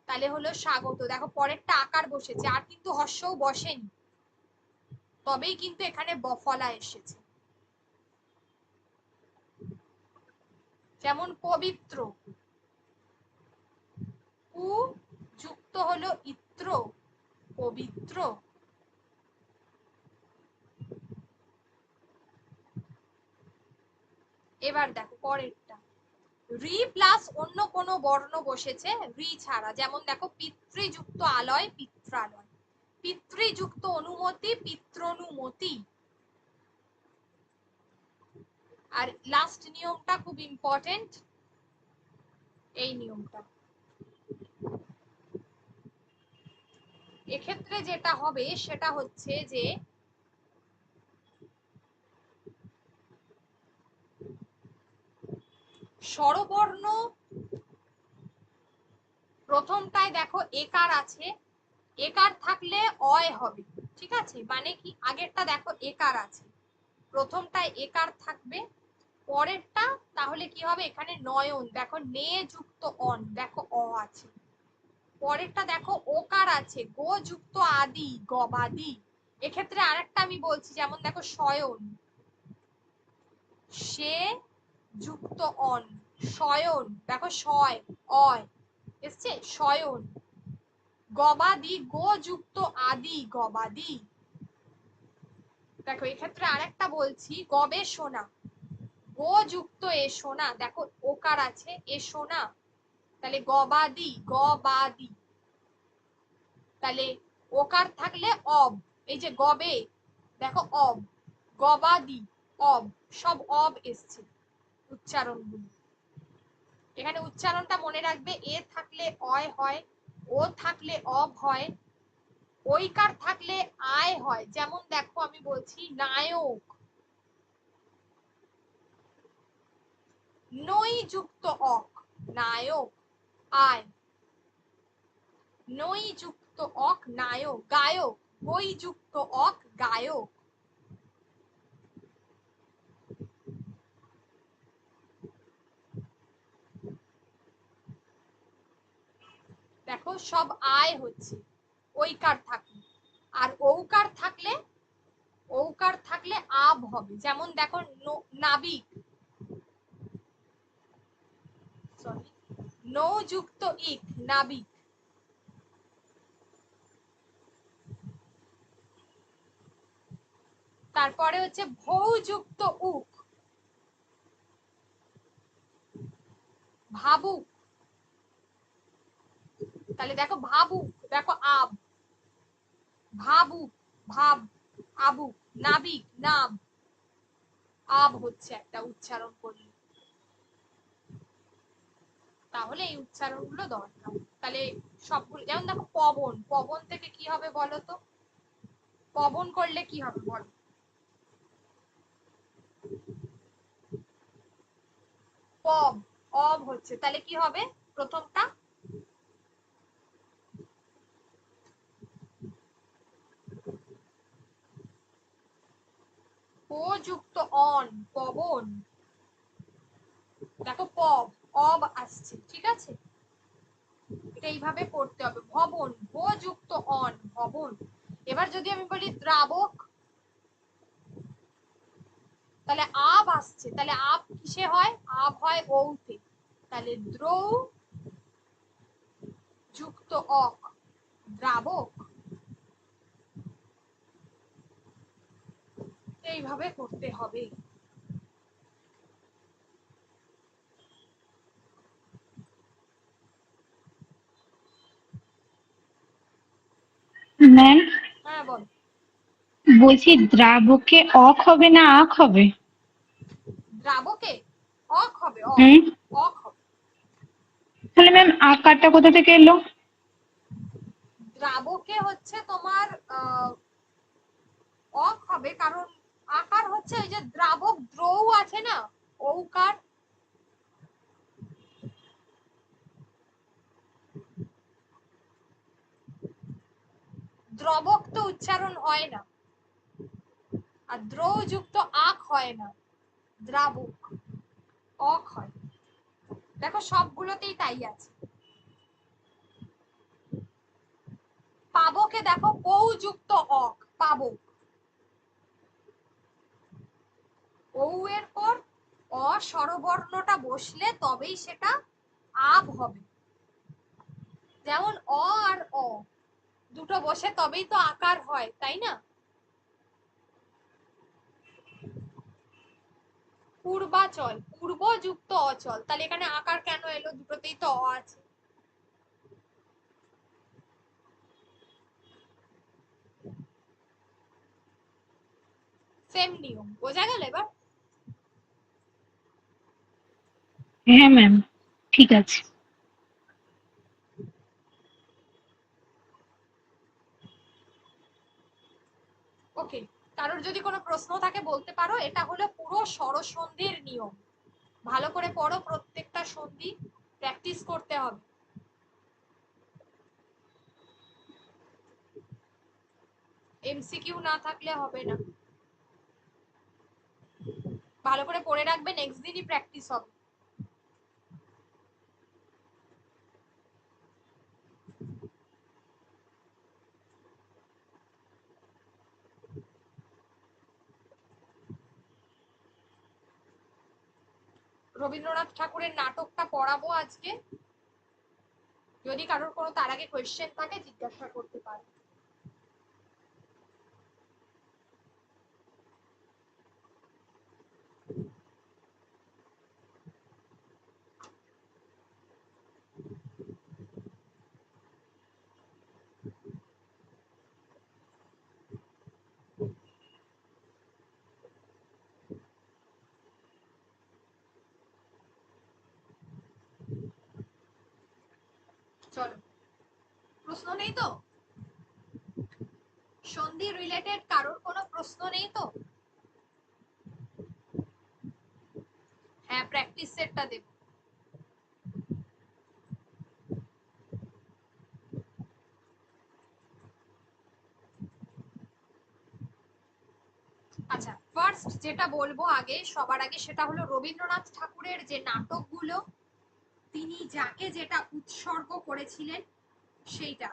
তাহলে হলো স্বাগত। দেখো পরেরটা আকার বসেছে আর কিন্তু হর্ষও বসেনি, তবেই কিন্তু এখানে বফলা এসেছে। যেমন পবিত্র, উ যুক্ত হলো ইত্র, পবিত্র। এবার দেখো পরেরটা, রি প্লাস অন্য কোনো বর্ণ বসেছে রি ছাড়া, যেমন দেখো পিতৃযুক্ত আলয় পিত্রালয়, পিতৃযুক্ত অনুমতি পিত্রনুমতি। আর লাস্ট নিয়মটা খুব ইম্পর্টেন্ট, এই নিয়মটা। এক্ষেত্রে যেটা হবে সেটা হচ্ছে যে স্বরবর্ণ প্রথমটায় দেখো একার আছে, একার থাকলে অয় হবে, ঠিক আছে? মানে কি, আগেরটা দেখো একার আছে, প্রথমটায় একার থাকবে, পরেরটা তাহলে কি হবে, এখানে নয়ন, দেখো নে যুক্ত অন, দেখো অ আছে, পরেরটা দেখো ওকার আছে, গো যুক্ত আদি গবাদি। এক্ষেত্রে আরেকটা আমি বলছি, যেমন দেখো শয়ন, সে যুক্ত অন, শয়ন, দেখো শয় অয় এসছে, শয়ন। গবাদি, গো যুক্ত আদি গবাদি। দেখো এক্ষেত্রে আরেকটা বলছি, গবেষণা, গো যুক্ত এ সোনা, দেখো ওকার আছে এ সোনা, তাহলে গবাদি গবাদি। তাহলে ওকার থাকলে অব, এই যে গবে, দেখো অব, গবাদি অব, সব অব এসছে উচ্চারণগুলো। এখানে উচ্চারণটা মনে রাখবে, এ থাকলে অয় হয়, ও থাকলে অব হয়, ঐকার থাকলে আয় হয়, যেমন দেখো আমি বলছি নায়ক, নই যুক্ত অক নায়ক আয়, নই যুক্ত অক নায়ক গায়ক, বই যুক্ত অক গায়ক। দেখো সব আয় হচ্ছে ঐকার থাকলে, আর ঔকার থাকলে, ঔকার থাকলে আব হবে, যেমন দেখো নাবিক, সরি, নৌ যুক্ত ইক নাবিক। তারপরে হচ্ছে ভৌ যুক্ত উক ভাবুক, তাহলে দেখো ভাবুক, দেখো আব, ভাবুক ভাব, আবুক, নাবিক নাব, আব হচ্ছে একটা উচ্চারণ করলে। তাহলে এই উচ্চারণগুলো দরকার। তাহলে সবগুলো, যেমন দেখো পবন, পবন থেকে কি হবে বলো তো, পবন করলে কি হবে বলো, পব, অব হচ্ছে, তাহলে কি হবে প্রথমটা, ও যুক্ত অন পবন, দেখো পব, অব আসছে, ঠিক আছে? এটা এইভাবে পড়তে হবে। ভবন, ভো যুক্ত অন ভবন। এবার যদি আমি বলি দ্রাবক, তাহলে আব আসছে, তাহলে আব কিসে হয়, আব হয় ঔতে, তাহলে দ্রৌ যুক্ত অক দ্রাবক। এইভাবে করতে হবে। ম্যাম, হ্যাঁ বল। বলছি দ্রাবকে অক হবে না আক হবে? দ্রাবকে অক হবে, অক, হুম, অক হবে। তাহলে ম্যাম আকারটা কোথা থেকে এলো? দ্রাবকে হচ্ছে তোমার অক হবে, কারণ আকার হচ্ছে ওই যে দ্রাবক, দ্রৌ আছে না, ঔকার, দ্রবক তো উচ্চারণ হয় না, আর দ্রৌ যুক্ত আক হয় না, দ্রাবক অক হয়। দেখো সবগুলোতেই তাই আছে। পাবকে দেখো পৌ যুক্ত অক পাবক, ঔ এর পর অ স্বরবর্ণটা বসলে তবেই সেটা আব হবে, যেমন অ আর অ দুটো বসে তবেই তো আকার হয়, তাই না? পূর্বাচল, পূর্বযুক্ত অচল, তাহলে এখানে আকার কেন এলো? দুটোতেই তো অ আছে। সেম নিয়ম, বোঝা গেল এবার? হ্যাঁ ম্যাম, ঠিক আছে। ওকে, কারোর যদি কোনো প্রশ্ন থাকে বলতে পারো। এটা হলো পুরো স্বরসন্ধির নিয়ম। ভালো করে পড়ো, প্রত্যেকটা সন্ধি প্র্যাকটিস করতে হবে। এমসিকিউ না থাকলে হবে না। ভালো করে পড়ে রাখবে, নেক্সট দিনই প্র্যাকটিস হবে। রবীন্দ্রনাথ ঠাকুরের নাটকটা পড়াবো আজকে। যদি কারোর কোনো তার আগে কোয়েশ্চেন থাকে জিজ্ঞাসা করতে পারো। চলো, প্রশ্ন নেই তো? সন্ধি রিলেটেড কারোর কোনো প্রশ্ন নেই তো? হ্যাঁ, প্র্যাকটিস সেটটা দেব। আচ্ছা, ফার্স্ট যেটা বলবো আগে, সবার আগে, সেটা হলো রবীন্দ্রনাথ ঠাকুরের যে নাটকগুলো তিনি যাকে যেটা উৎসর্গ করেছিলেন সেইটা।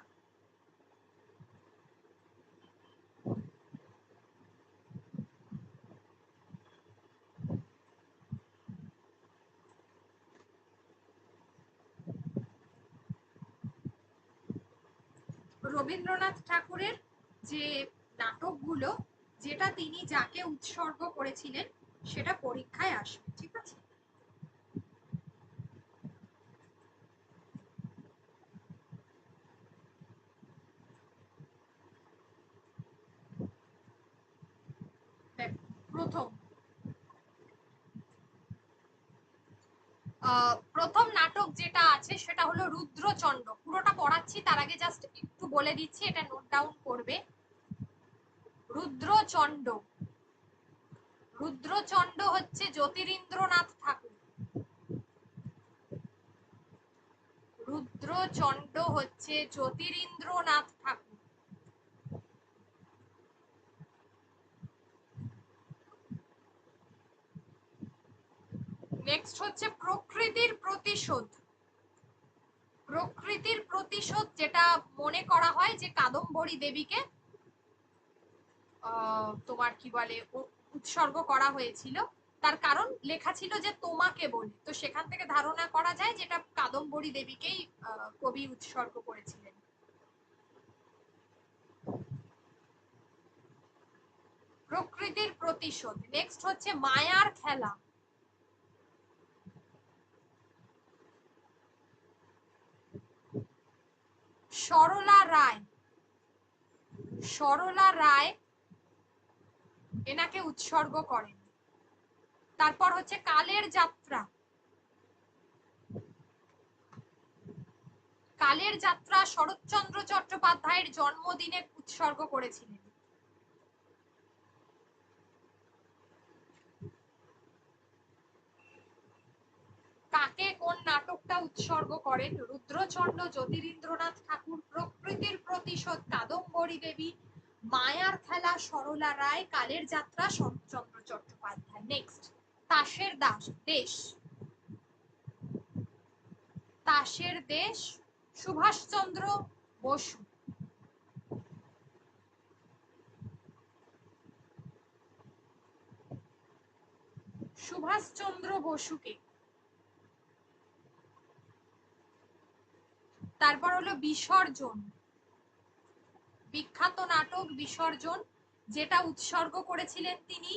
রবীন্দ্রনাথ ঠাকুরের যে নাটকগুলো, যেটা তিনি যাকে উৎসর্গ করেছিলেন সেটা পরীক্ষায় আসবে, ঠিক আছে? প্রথম প্রথম নাটক যেটা আছে সেটা হলো রুদ্রচন্ড। পুরোটা পড়াচ্ছি, তার আগে জাস্ট একটু বলে দিচ্ছি, এটা নোট ডাউন করবে। রুদ্রচন্ড, রুদ্রচন্ড হচ্ছে জ্যোতিরিন্দ্রনাথ ঠাকুর। রুদ্রচন্ড হচ্ছে জ্যোতিরিন্দ্রনাথ ঠাকুর। নেক্সট হচ্ছে প্রকৃতির প্রতিশোধ। প্রকৃতির প্রতিশোধ, যেটা মনে করা হয় যে কাদম্বরী দেবীকে তোমার কি বলে উৎসর্গ করা হয়েছিল। তার কারণ লেখা ছিল যে তোমাকে বলে, তো সেখান থেকে ধারণা করা যায় যেটা কাদম্বরী দেবীকেই কবি উৎসর্গ করেছিলেন। প্রকৃতির প্রতিশোধ। নেক্সট হচ্ছে মায়ার খেলা। সরলা রায়, সরলা রায় এনাকে উৎসর্গ করেন। তারপর হচ্ছে কালের যাত্রা। কালের যাত্রা শরৎচন্দ্র চট্টোপাধ্যায়ের জন্মদিনে উৎসর্গ করেছিলেন। কাকে কোন নাটকটা উৎসর্গ করেন? রুদ্রচন্ড জ্যোতিরিন্দ্রনাথ ঠাকুর, প্রকৃতির প্রতিশোধ কাদম্বরী দেবী, মায়ার খেলা সরলা রায়, কালের যাত্রা শরৎচন্দ্র চট্টোপাধ্যায়। নেক্সট তাসের দেশ। তাসের দেশ সুভাষচন্দ্র বসু। সুভাষচন্দ্র বসুকে। তারপর হলো বিসর্জন, বিখ্যাত নাটক বিসর্জন, যেটা উৎসর্গ করেছিলেন তিনি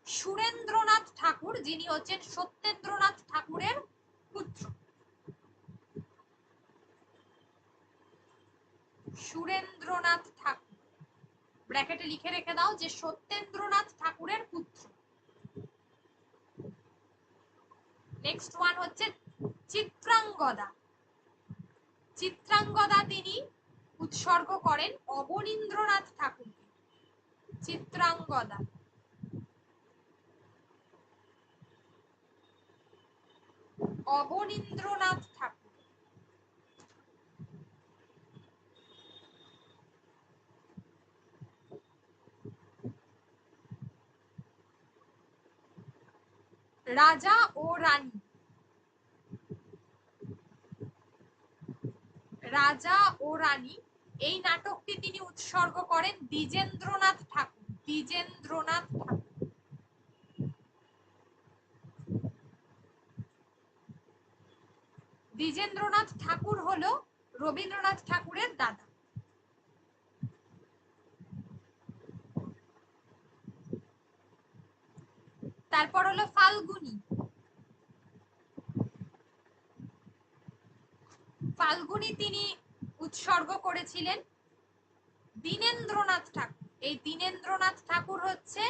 সুরেন্দ্রনাথ ঠাকুর, যিনি হচ্ছেন সত্যেন্দ্রনাথ ঠাকুরের পুত্র। সুরেন্দ্রনাথ ঠাকুর, ব্র্যাকেটে লিখে রেখে দাও যে সত্যেন্দ্রনাথ ঠাকুরের পুত্র। নেক্সট ওয়ান হচ্ছে চিত্রাঙ্গদা। চিত্রাঙ্গদা তিনি উৎসর্গ করেন অবনীন্দ্রনাথ ঠাকুরকে। চিত্রাঙ্গদা, অবনীন্দ্রনাথ ঠাকুর। রাজা ও রানী, রাজা ও রানী এই নাটকটি তিনি উৎসর্গ করেন দ্বিজেন্দ্রনাথ ঠাকুর। দ্বিজেন্দ্রনাথ ঠাকুর। দ্বিজেন্দ্রনাথ ঠাকুর হলো রবীন্দ্রনাথ ঠাকুরের দাদা। তারপর হলো ফাল্গুনী। ফাল্গুনী তিনি উৎসর্গ করেছিলেন দীনেন্দ্রনাথ ঠাকুর। এই দীনেন্দ্রনাথ ঠাকুর হচ্ছে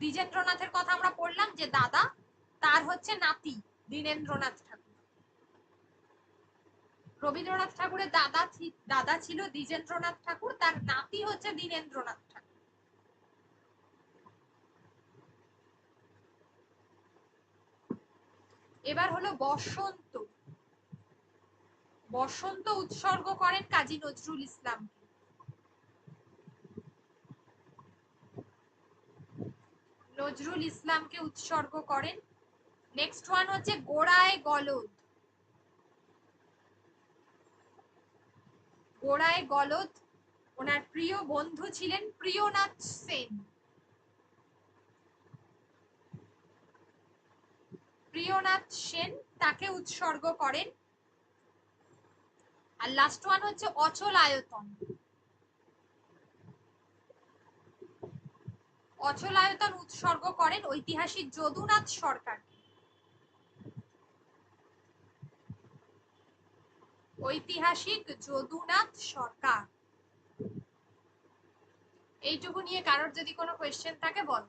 দ্বিজেন্দ্রনাথের কথা আমরা পড়লাম যে দাদা, তার হচ্ছে নাতি দীনেন্দ্রনাথ ঠাকুর। রবীন্দ্রনাথ ঠাকুরের দাদা ছিল দ্বিজেন্দ্রনাথ ঠাকুর, তার নাতি হচ্ছে দীনেন্দ্রনাথ ঠাকুর। এবার হলো বসন্ত। বসন্ত উৎসর্গ করেন কাজী নজরুল ইসলামকে। নজরুল ইসলামকে উৎসর্গ করেন। নেক্সট ওয়ান হচ্ছে গোড়ায় গলদ। গোড়ায় গলদ, ওনার প্রিয় বন্ধু ছিলেন প্রিয়নাথ সেন। প্রিয়নাথ সেন তাকে উৎসর্গ করেন। আর লাস্ট ওয়ান হচ্ছে অচলায়তন। অচলায়তন উৎসর্গ করেন ঐতিহাসিক যদুনাথ সরকার। ঐতিহাসিক যদুনাথ সরকার। এইটুকু নিয়ে কারোর যদি কোনো কোয়েশ্চেন থাকে বল।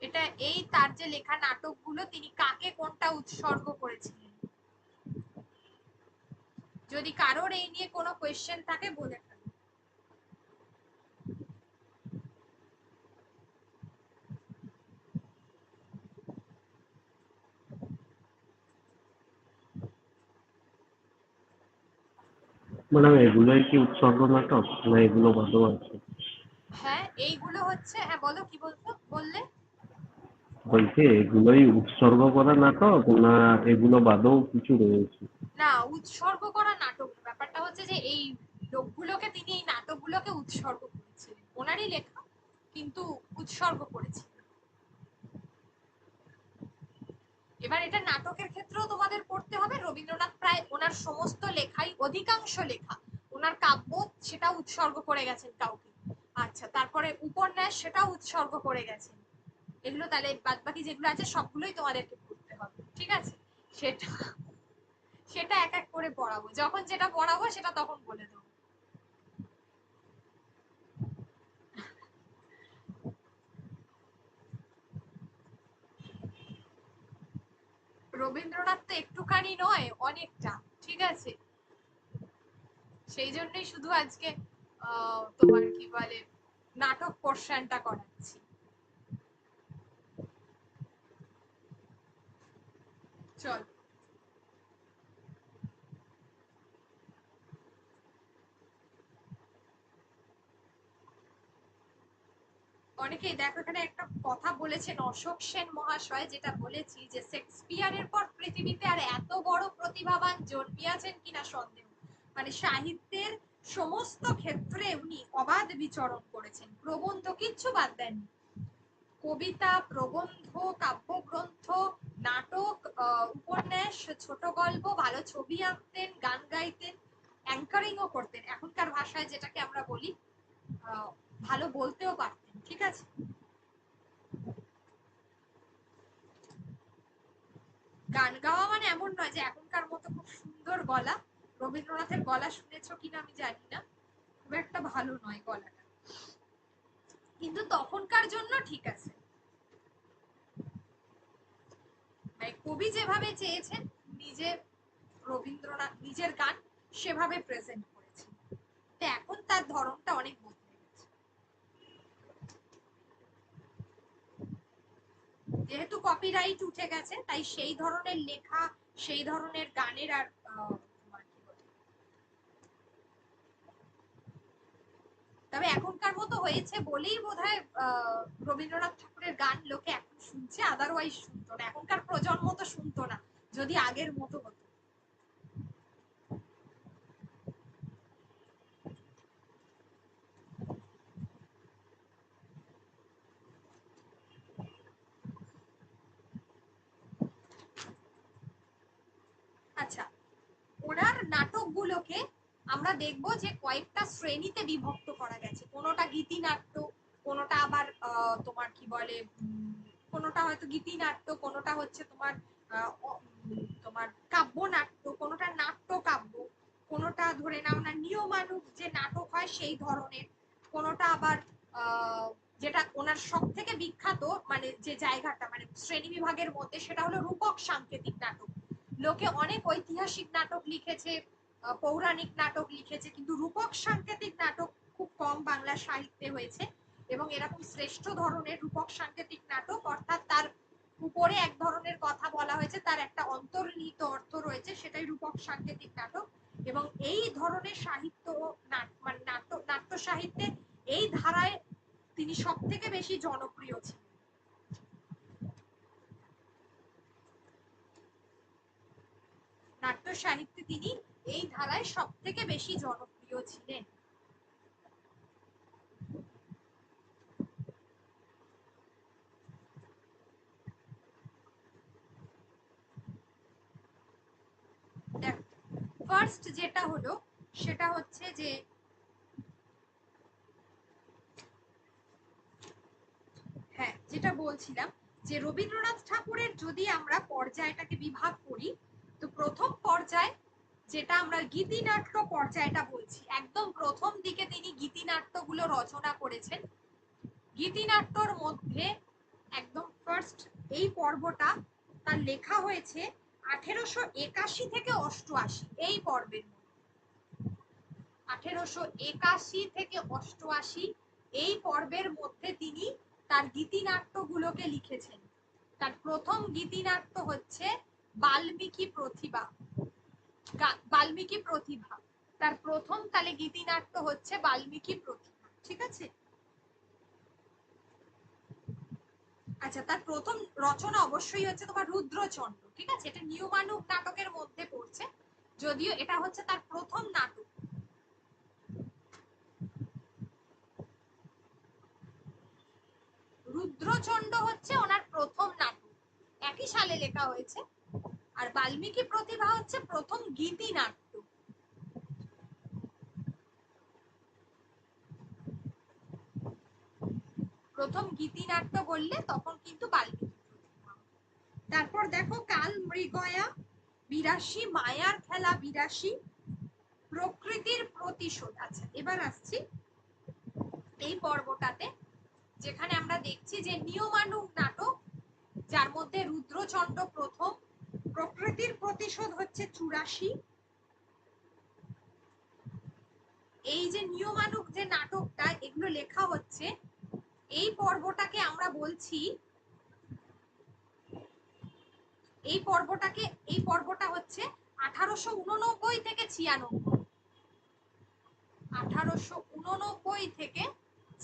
এটা এই তার যে লেখা নাটকগুলো তিনি কাকে কোনটা উৎসর্গ করেছিলেন, যদি কারোর এই নিয়ে কোনো কোয়েশ্চেন থাকে বলে ফেলো। ম্যাডাম এগুলোই কি উৎসর্গ নাটক না এগুলো বাদেও আছে? হ্যাঁ এইগুলো হচ্ছে, হ্যাঁ বলো কি বললে। বলছি এগুলোই উৎসর্গ করা নাটক না এগুলো বাদেও কিছু রয়েছে? না, উৎসর্গ করা নাটক, ব্যাপারটা হচ্ছে যে এই লোকগুলোকে তিনি এই নাটকগুলোকে উৎসর্গ করেছিলেন, ওনারই লেখা কিন্তু উৎসর্গ করেছিলেন। এবার এটা নাটকের ক্ষেত্রেও তোমাদের পড়তে হবে। রবীন্দ্রনাথ প্রায় ওনার সমস্ত লেখাই, অধিকাংশ লেখা ওনার কাব্য সেটা উৎসর্গ করে গেছেন কাউকে। আচ্ছা, তারপরে উপন্যাস সেটা উৎসর্গ করে গেছেন। এগুলো তাহলে বাদবাকি যেগুলো আছে সবগুলোই তোমাদেরকে পড়তে হবে, ঠিক আছে? সেটা সেটা এক এক করে পড়াবো, যখন যেটা পড়াবো সেটা তখন বলে দেবো। রবীন্দ্রনাথ তো একটুখানি নয়, অনেকটা, ঠিক আছে? সেই জন্যই শুধু আজকে তোমার কি বলে নাটক পোর্শনটা করাচ্ছি। চল, অনেকেই দেখো এখানে একটা কথা বলেছেন অশোক সেন মহাশয়, যেটা বলেছি যে শেক্সপিয়ারের পর পৃথিবীতে আর এত বড় প্রতিভাবান জন্মিয়াছেন কিনা সন্দেহ। মানে সাহিত্যের সমস্ত ক্ষেত্রে উনি অবাধ বিচরণ করেছেন, প্রবন্ধ কিচ্ছু বাদ দেননি। কবিতা, প্রবন্ধ, কাব্যগ্রন্থ, নাটক, উপন্যাস, ছোট গল্প, ভালো ছবি আঁকতেন, গান গাইতেন, অ্যাঙ্কারিংও করতেন, এখনকার ভাষায় যেটাকে আমরা বলি ভালো বলতেও পারতেন, ঠিক আছে। গান গাওয়া মানে এমন নয় যে এখনকার মতো খুব সুন্দর গলা। রবীন্দ্রনাথের গলা শুনেছো কিনা আমি জানি না, খুব একটা ভালো নয় গলাটা, কিন্তু তখনকার জন্য ঠিক আছে। মানে কবি যেভাবে চেয়েছেন নিজে, রবীন্দ্রনাথ নিজের গান সেভাবে প্রেজেন্ট করেছেন। তো এখন তার ধরনটা অনেক বদলে গেছে, যেহেতু কপিরাইট উঠে গেছে তাই সেই ধরনের লেখা, সেই ধরনের গানের আর তোমার কি বলে, তবে এখনকার মতো হয়েছে বলেই বোধহয় রবীন্দ্রনাথ ঠাকুরের গান লোকে এখন শুনছে, আদারওয়াইজ শুনতো না, এখনকার প্রজন্ম তো শুনতো না যদি আগের মতো হতো। আচ্ছা, ওনার নাটকগুলোকে আমরা দেখব যে কয়েকটা শ্রেণীতে বিভক্ত করা গেছে, কোনোটা গীতিনাট্য, কোনোটা আবার তোমার কি বলে কোনোটা হয়তো গীতিনাট্য, কোনোটা হচ্ছে তোমার তোমার কাব্যনাট্য, কোনোটা নাট্য কাব্য, কোনোটা ধরে নাও না নিয়মানুগ যে নাটক হয় সেই ধরনের, কোনোটা আবার যেটা ওনার সব থেকে বিখ্যাত মানে যে জায়গাটা মানে শ্রেণী বিভাগের মধ্যে সেটা হলো রূপক সাংকেতিক নাটক। লোকে অনেক ঐতিহাসিক নাটক লিখেছে, পৌরাণিক নাটক লিখেছে, কিন্তু রূপক সাংকেতিক নাটক খুব কম বাংলা সাহিত্যে হয়েছে। এবং এরকম শ্রেষ্ঠ ধরনের রূপক সাংকেতিক নাটক, অর্থাৎ তার উপরে এক ধরনের কথা বলা হয়েছে, তার একটা অন্তর্নিহিত অর্থ রয়েছে, সেটাই রূপক সাংকেতিক নাটক। এবং এই ধরনের সাহিত্য মানে নাট্য সাহিত্যে এই ধারায় তিনি সব থেকে বেশি জনপ্রিয় ছিলেন। নাট্য সাহিত্যে তিনি এই ধারায় সব থেকে বেশি জনপ্রিয় ছিলেন। ফার্স্ট যেটা হলো সেটা হচ্ছে যে হ্যাঁ, যেটা বলছিলাম যে রবীন্দ্রনাথ ঠাকুরের যদি আমরা পর্যায়টাকে বিভাগ করি, তো প্রথম পর্যায় যেটা আমরা গীতিনাট্য পর্যায়টা বলছি, একদম প্রথম দিকে তিনি গীতিনাট্যগুলো রচনা করেছেন। গীতিনাট্যর মধ্যে একদম ফার্স্ট এই পর্বটা তার লেখা হয়েছে 1881 থেকে 88, এই পর্বের মধ্যে 1881 থেকে 88 এই পর্বের মধ্যে তিনি তার গীতিনাট্যগুলোকে লিখেছেন। তার প্রথম গীতিনাট্য হচ্ছে বাল্মীকি প্রতিভা। বাল্মীকি প্রতিভা তার প্রথম তালে গীতিনাট্য হচ্ছে বাল্মীকি প্রতিভা, ঠিক আছে। আচ্ছা, তার প্রথম রচনা অবশ্যই হচ্ছে তোমার রুদ্রচন্ড, ঠিক আছে, এটা নিয়মানুগ নাটকের মধ্যে পড়ছে, যদিও এটা হচ্ছে তার প্রথম নাটক। রুদ্রচন্ড হচ্ছে ওনার প্রথম নাটক, একই সালে লেখা হয়েছে। আর বাল্মীকি প্রতিভা হচ্ছে প্রথম গীতি নাট্য। প্রথম গীতি নাট্য বললে তখন কিন্তু বাল্মীকি প্রতিভা। তারপর দেখো কাল মৃগয়া 82, মায়ার খেলা 82, প্রকৃতির প্রতিশোধ। আচ্ছা, এবার আসছি এই পর্বটাতে যেখানে আমরা দেখছি যে নিয়মানুগ নাটক, যার মধ্যে রুদ্রচন্ড প্রথম, প্রকৃতির প্রতিশোধ হচ্ছে 84। এই যে নিয়মানুগ যে নাটকটা এগুলো লেখা হচ্ছে, এই পর্বটাকে আমরা বলছি, এই পর্বটা হচ্ছে 1889 থেকে 96, 1889 থেকে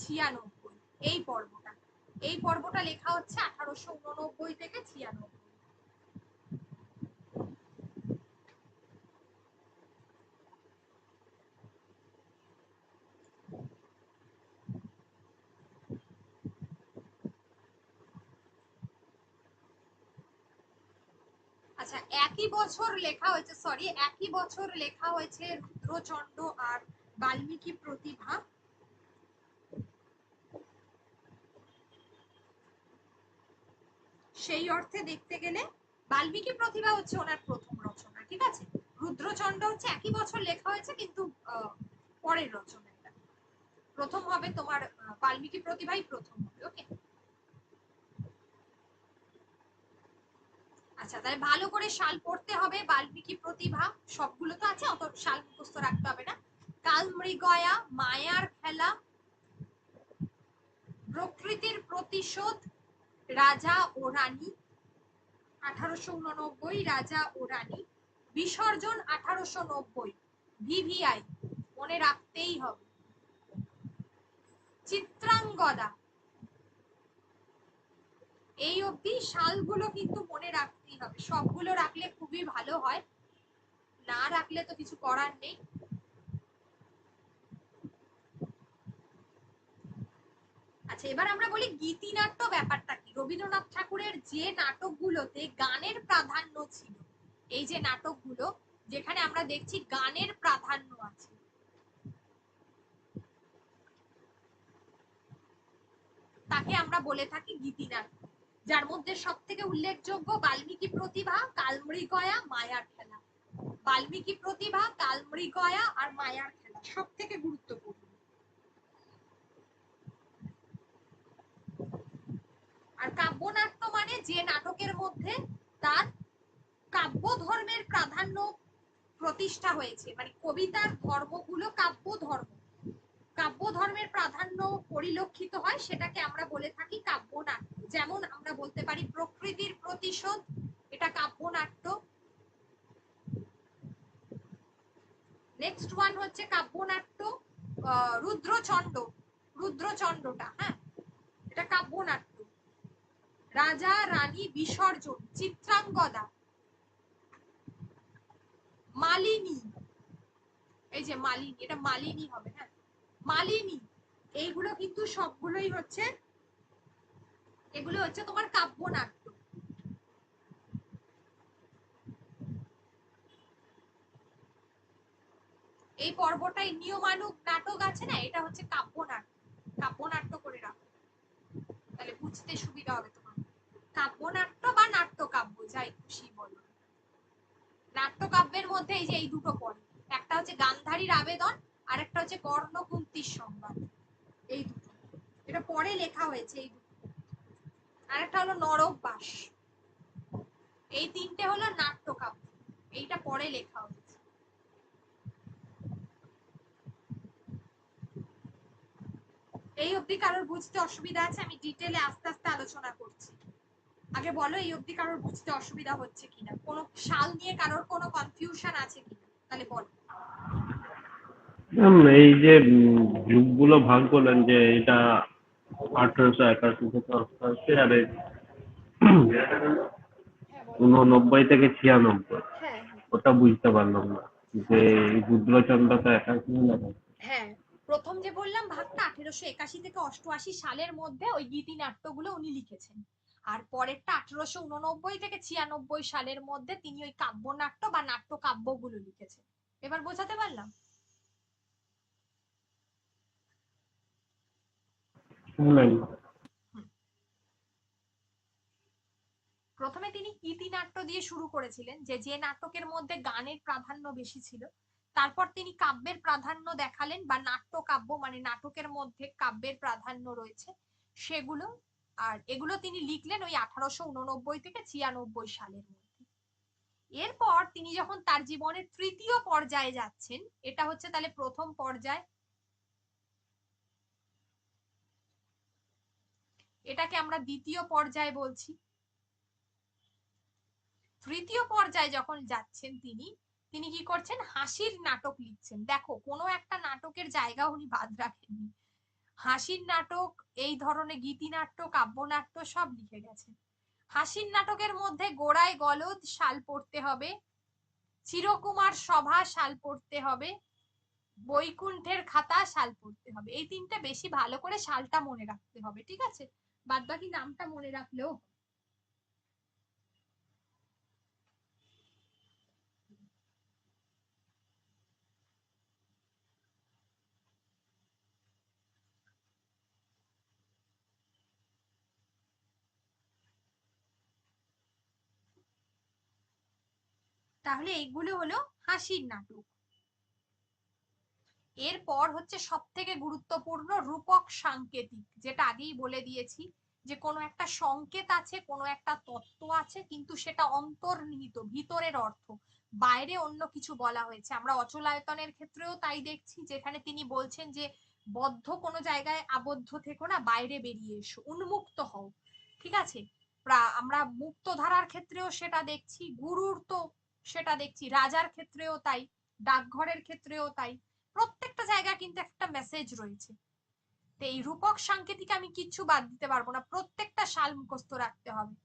96 এই পর্বটা লেখা হচ্ছে 1889 থেকে 96। আচ্ছা, একই বছর লেখা হয়েছে রুদ্রচন্ড আর বাল্মীকি প্রতিভা। সেই অর্থে দেখতে গেলে বাল্মীকি প্রতিভা হচ্ছে ওনার প্রথম রচনা, ঠিক আছে। রুদ্রচন্ড হচ্ছে একই বছর লেখা হয়েছে কিন্তু পরের রচনা। এটা প্রথম হবে তোমার বাল্মীকি প্রতিভাই প্রথম হবে। ওকে, আচ্ছা তাহলে ভালো করে সাল পড়তে হবে। বাল্মীকি প্রতিভা সবগুলো তো আছে, অত সাল মুখস্থ রাখতে হবে না। কালমৃগয়া, মায়ার খেলা, প্রকৃতির প্রতিশোধ, রাজা ও রানী 1889, রাজা ও রানী, বিসর্জন 1890, ভিভিআই মনে রাখতেই হবে, চিত্রাঙ্গদা। এই অবধি সালগুলো কিন্তু মনে রাখতেই হবে, সবগুলো রাখলে খুবই ভালো হয়, না রাখলে তো কিছু করার নেই। আচ্ছা এবার আমরা বলি গীতিনাট্য ব্যাপারটা কি। রবীন্দ্রনাথ ঠাকুরের যে নাটকগুলোতে গানের প্রাধান্য ছিল, এই যে নাটকগুলো যেখানে আমরা দেখছি গানের প্রাধান্য আছে, তাকে আমরা বলে থাকি গীতিনাট্য। যার মধ্যে সব থেকে উল্লেখযোগ্য বাল্মীকি প্রতিভা, কালমৃগয়া, মায়ার খেলা। বাল্মীকি প্রতিভা, কালমৃগয়া আর মায়ার খেলা সব থেকে গুরুত্বপূর্ণ। আর কাব্যনাট্য মানে যে নাটকের মধ্যে তার কাব্য ধর্মের প্রাধান্য প্রতিষ্ঠা হয়েছে, মানে কবিতার ধর্মগুলো কাব্য ধর্ম, কাব্য ধর্মের প্রাধান্য পরিলক্ষিত হয়, সেটাকে আমরা বলে থাকি কাব্যনাট্য। যেমন আমরা বলতে পারি প্রকৃতির প্রতিশোধ, এটা কাব্যনাট্য। নেক্সট ওয়ান হচ্ছে কাব্যনাট্য রুদ্রচন্ড, রুদ্রচন্ডটা, হ্যাঁ এটা কাব্যনাট্য। রাজা রানী, বিসর্জন, চিত্রাঙ্গদা, মালিনী, এই যে মালিনী, এটা মালিনী হবে, হ্যাঁ মালিনী। এইগুলো কিন্তু সবগুলোই হচ্ছে, এগুলো হচ্ছে তোমার কাব্যনাট্য। এই পর্বটাই নিয়মানুগ নাটক আছে না, এটা হচ্ছে কাব্যনাট্য। কাব্যনাট্য করে রাখো, তাহলে বুঝতে সুবিধা হবে তোমার। কাব্যনাট্য বা নাট্যকাব্য যাই খুশি বলো। নাট্যকাব্যের মধ্যে এই যে এই দুটো পড়ে, একটা হচ্ছে গান্ধারীর আবেদন আর একটা হচ্ছে কর্ণকুন্তির সংবাদ, এই দুটো এটা পরে লেখা হয়েছে। এই দুটো, আর একটা হলো নরকবাস। এই তিনটে হলো নাট্যকাব্য, এইটা পরে লেখা হয়েছে। এই অবধি কারোর বুঝতে অসুবিধা আছে? আমি ডিটেলে আস্তে আস্তে আলোচনা করছি। আগে বলো এই অবধি কারোর বুঝতে অসুবিধা হচ্ছে কিনা, কোনো সাল নিয়ে কারোর কোনো কনফিউশন আছে কিনা, তাহলে বলো। এই যে যুগগুলো ভাগ করলেন, যে এটা 1881 থেকে 88 আর 89 থেকে 96, হ্যাঁ ওটা বুঝতে পারলাম না যে রুদ্রচন্দ্রটা 81 লেখা। হ্যাঁ, প্রথম যে বললাম ভাগটা 1881 থেকে 88 সালের মধ্যে ওই গীতি নাট্যগুলো উনি লিখেছেন, আর পরেরটা 1889 থেকে 96 সালের মধ্যে তিনি ওই কাব্যনাট্য বা নাট্যকাব্যগুলো লিখেছেন। এবার বোঝাতে পারলাম? নাই। প্রথমে তিনি গীতিনাট্য দিয়ে শুরু করেছিলেন, যে যে নাটকের মধ্যে গানের প্রাধান্য বেশি ছিল। তারপর তিনি কাব্যের প্রাধান্য দেখালেন, বা নাট্যকাব্য মানে নাটকের মধ্যে কাব্যের প্রাধান্য রয়েছে সেগুলো। আর এগুলো তিনি লিখলেন ওই 1889 থেকে 96 সালের মধ্যে। এরপর তিনি যখন তার জীবনের তৃতীয় পর্যায়ে যাচ্ছেন, এটা হচ্ছে তাহলে প্রথম পর্যায়, এটাকে আমরা দ্বিতীয় পর্যায় বলছি। তৃতীয় পর্যায়ে যখন যাচ্ছেন তিনি, তিনি কি করছেন, হাসির নাটক লিখছেন। দেখো কোনো একটা নাটকের জায়গা উনি বাদ রাখেননি, হাসির নাটক, এই ধরনের গীতিনাট্য, কাব্যনাট্য সব লিখে গেছেন। হাসির নাটকের মধ্যে গোড়ায় গলদ শাল পড়তে হবে, চিরকুমার সভা শাল পড়তে হবে, বৈকুণ্ঠের খাতা শাল পড়তে হবে। এই তিনটা বেশি ভালো করে শালটা মনে রাখতে হবে, ঠিক আছে, বাদ বাকি নামটা মনে রাখলেও। তাহলে এইগুলো হলো হাসির নাটক। এরপর হচ্ছে সব থেকে গুরুত্বপূর্ণ রূপক সাংকেতিক, যেটা আগেই বলে দিয়েছি যে কোনো একটা সংকেত আছে, কোনো একটা তত্ত্ব আছে, কিন্তু সেটা অন্তর্নিহিত, ভিতরের অর্থ, বাইরে অন্য কিছু বলা হয়েছে। আমরা অচলায়তনের ক্ষেত্রেও তাই দেখছি, যেখানে তিনি বলছেন যে বদ্ধ কোনো জায়গায় আবদ্ধ থেকো না, বাইরে বেরিয়ে এসো, উন্মুক্ত হও। ঠিক আছে, আমরা মুক্ত ধারার ক্ষেত্রেও সেটা দেখছি, গুরুর তো সেটা দেখছি, রাজার ক্ষেত্রেও তাই, ডাকঘরের ক্ষেত্রেও তাই। প্রত্যেকটা জায়গায় কিন্তু একটা মেসেজ রয়েছে। তো এই রূপক সাংকেতিক আমি কিচ্ছু বাদ দিতে পারবো না, প্রত্যেকটা সাল মুখস্থ রাখতে হবে।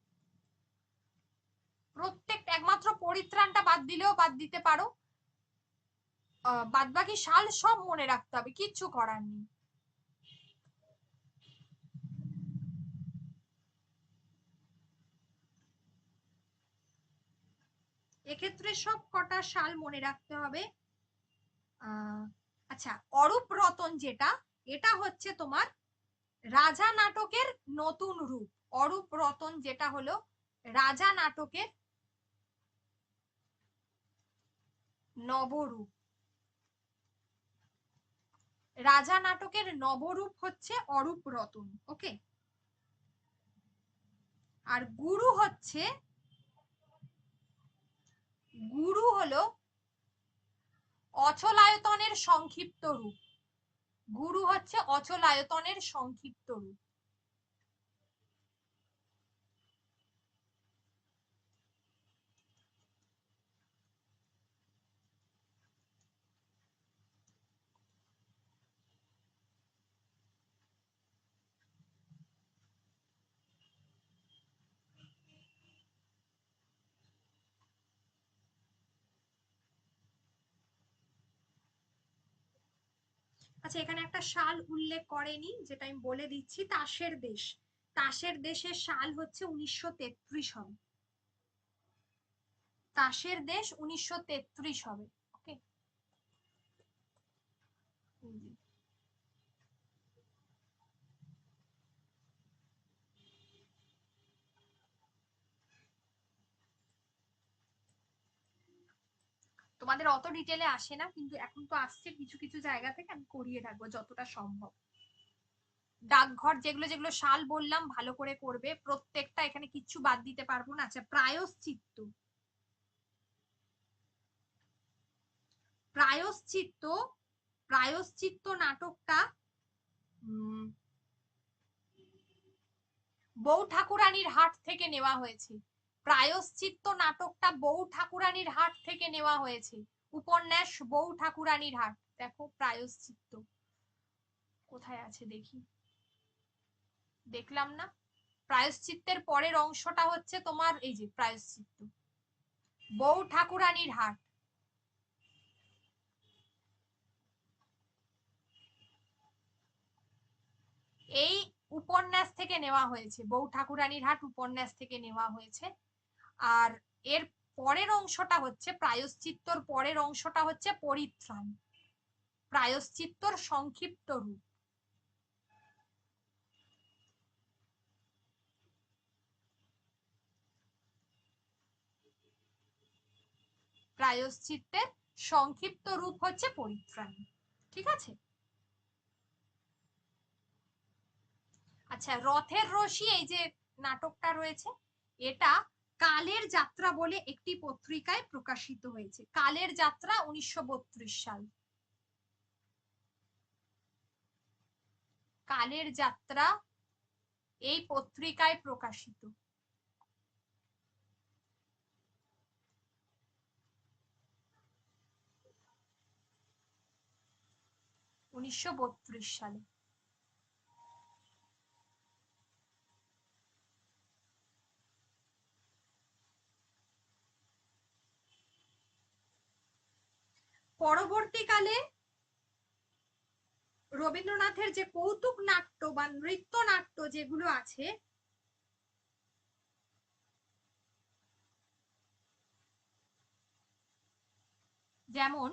প্রত্যেকটা, একমাত্র পরিত্রাণটা বাদ দিলেও বাদ দিতে পারো, বাদ বাকি সাল সব মনে রাখতে হবে, কিচ্ছু করার নেই। এক্ষেত্রে সব কটা সাল মনে রাখতে হবে। আচ্ছা, অরূপ রতন যেটা, এটা হচ্ছে তোমার রাজা নাটকের নতুন রূপ। অরূপ রতন যেটা হলো রাজা নাটকের নবরূপ। রাজা নাটকের নবরূপ হচ্ছে অরূপ রতন। ওকে, আর গুরু হলো অচলায়তনের সংক্ষিপ্ত রূপ। গুরু হচ্ছে অচলায়তনের সংক্ষিপ্ত রূপ। আচ্ছা, এখানে একটা সাল উল্লেখ করেনি, যেটা আমি বলে দিচ্ছি, তাসের দেশ। তাসের দেশের সাল হচ্ছে 1933 হবে। তাসের দেশ 1933 হবে। ওকে, তোমাদের অত ডিটেলে আসে না, কিন্তু এখন তো আসছে কিছু কিছু জায়গা থেকে, আমি করিয়ে রাখবো যতটা সম্ভব। ডাকঘর যেগুলো যেগুলো সাল বললাম ভালো করে করবে, প্রত্যেকটা, এখানে কিচ্ছু বাদ দিতে পারবো না। আচ্ছা, প্রায়শ্চিত্ত। প্রায়শ্চিত্ত, প্রায়শ্চিত্ত নাটকটা বউ ঠাকুরানীর হাট থেকে নেওয়া হয়েছে। প্রায়শ্চিত্ত নাটকটা বউ ঠাকুরানীর হাট থেকে নেওয়া হয়েছে। উপন্যাস বউ ঠাকুরানীর হাট। দেখো প্রায়শ্চিত্ত কোথায় আছে দেখি, দেখলাম না। প্রায়শ্চিত্তের পরের অংশটা হচ্ছে তোমার এই যে প্রায়শ্চিত্ত, বউ ঠাকুরানীর হাট। এই উপন্যাস থেকে নেওয়া হয়েছে, বউ ঠাকুরানীর হাট উপন্যাস থেকে নেওয়া হয়েছে। আর এর পরের অংশটা হচ্ছে প্রায়শ্চিত্তর পরের অংশটা হচ্ছে পরিত্রাণ, প্রায়শ্চিত্তর সংক্ষিপ্ত রূপ। প্রায়শ্চিত্তের সংক্ষিপ্ত রূপ হচ্ছে পরিত্রাণ। ঠিক আছে। আচ্ছা, রথের রশি, এই যে নাটকটা রয়েছে, এটা কালের যাত্রা বলে একটি পত্রিকায় প্রকাশিত হয়েছে। কালের যাত্রা 1932 সাল। কালের যাত্রা এই পত্রিকায় প্রকাশিত 1932 সালে। পরবর্তীকালে রবীন্দ্রনাথের যে কৌতুক নাট্য বা নৃত্য নাট্য যেগুলো আছে, যেমন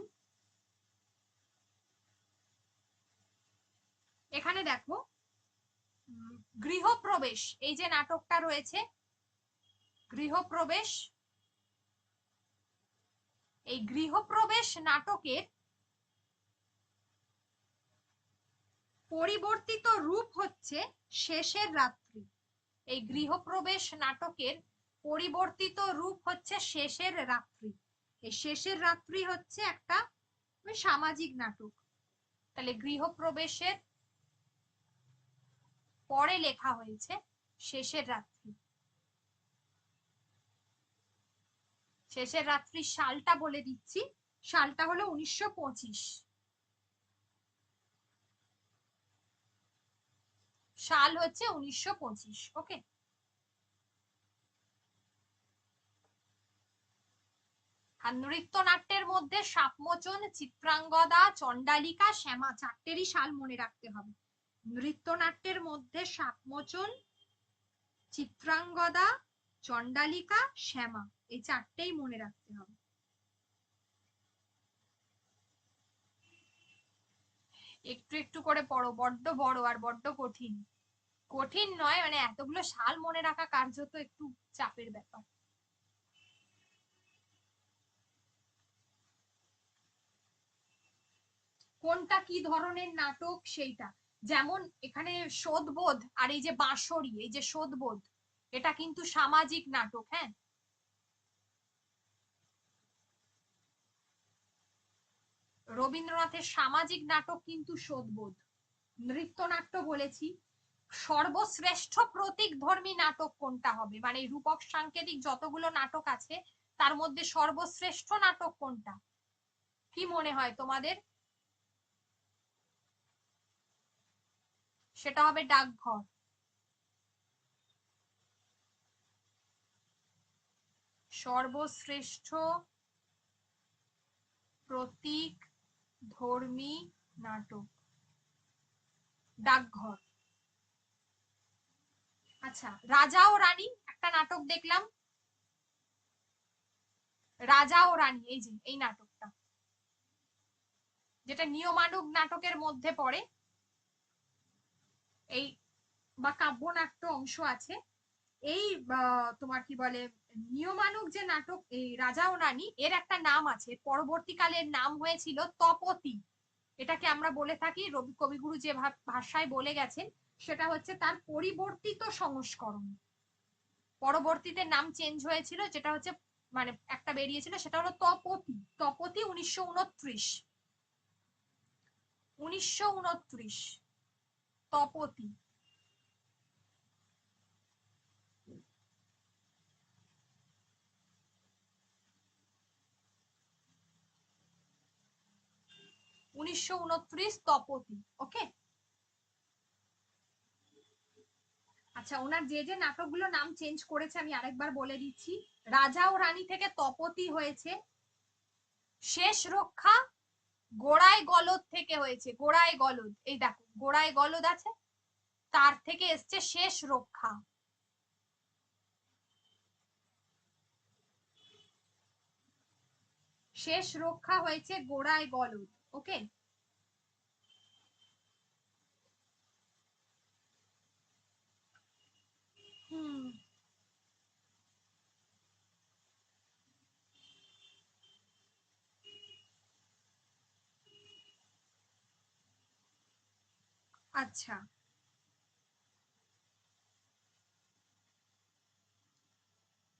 এখানে দেখো গৃহপ্রবেশ, এই যে নাটকটা রয়েছে গৃহপ্রবেশ, এই গৃহপ্রবেশ নাটকের পরিবর্তিত রূপ হচ্ছে শেষের রাত্রি। এই গৃহপ্রবেশ নাটকের পরিবর্তিত রূপ হচ্ছে শেষের রাত্রি। এই শেষের রাত্রি হচ্ছে একটা সামাজিক নাটক। তাহলে গৃহপ্রবেশের পরে লেখা হয়েছে শেষের রাত্রি। শেষের রাত্রি সালটা বলে দিচ্ছি, সালটা হলো 1925। সাল হচ্ছে 1925। ওকে, আর নৃত্যনাট্যের মধ্যে সাপমোচন, চিত্রাঙ্গদা, চণ্ডালিকা, শ্যামা চারটেরই সাল মনে রাখতে হবে। নৃত্যনাট্যের মধ্যে সাপমোচন, চিত্রাঙ্গদা, চণ্ডালিকা, শ্যামা এই চারটেই মনে রাখতে হবে। একটু একটু করে পড়ো, বড্ড বড় আর বড্ড কঠিন। কঠিন নয়, মানে এতগুলো সাল মনে রাখা কার্যত একটু চাপের ব্যাপার। কোনটা কি ধরনের নাটক সেইটা, যেমন এখানে শোধবোধ আর এই যে বাঁশরি, এই যে শোধবোধ, এটা কিন্তু সামাজিক নাটক। হ্যাঁ, রবীন্দ্রনাথের সামাজিক নাটক কিন্তু শোধবোধ। নৃত্যনাট্য বলেছি। সর্বশ্রেষ্ঠ প্রতীকধর্মী নাটক কোনটা হবে, মানে রূপক সাংকেতিক যতগুলো নাটক আছে তার মধ্যে সর্বশ্রেষ্ঠ নাটক কোনটা, কি মনে হয় তোমাদের? সেটা হবে ডাকঘর। সর্বশ্রেষ্ঠ প্রতীক ধর্মী নাটক ডাকঘর। আচ্ছা, রাজা ও রানী একটা নাটক দেখলাম, রাজা ও রানী, এই যে এই নাটকটা, যেটা নিয়মানুগ নাটকের মধ্যে পড়ে, এই বা কাব্যনাট্য অংশ আছে। এই তোমার কি বলে, নিয়মানুগ যে নাটক এই রাজা ও রানী, এর একটা নাম আছে, পরবর্তীকালের নাম হয়েছিল তপতি। এটাকে আমরা বলে থাকি, রবি কবিগুরু যে ভাষায় বলে গেছেন সেটা হচ্ছে তার পরিবর্তিত সংস্করণ। পরবর্তীতে নাম চেঞ্জ হয়েছিল, যেটা হচ্ছে মানে একটা বেরিয়েছিল, সেটা হলো তপতি। তপতি 1929। 1929 তপতি। তপতি। ওকে, আচ্ছা, ওনার যে যে নাটকগুলো নাম চেঞ্জ করেছে আমি আরেকবার বলে দিচ্ছি। রাজা ও রানী থেকে তপতি হয়েছে। শেষ রক্ষা গোড়ায় গলদ থেকে হয়েছে। গোড়ায় গলদ, এই দেখো গোড়ায় গলদ আছে, তার থেকে এসছে শেষ রক্ষা। শেষ রক্ষা হয়েছে গোড়ায় গলদ। ওকে, হুম, আচ্ছা,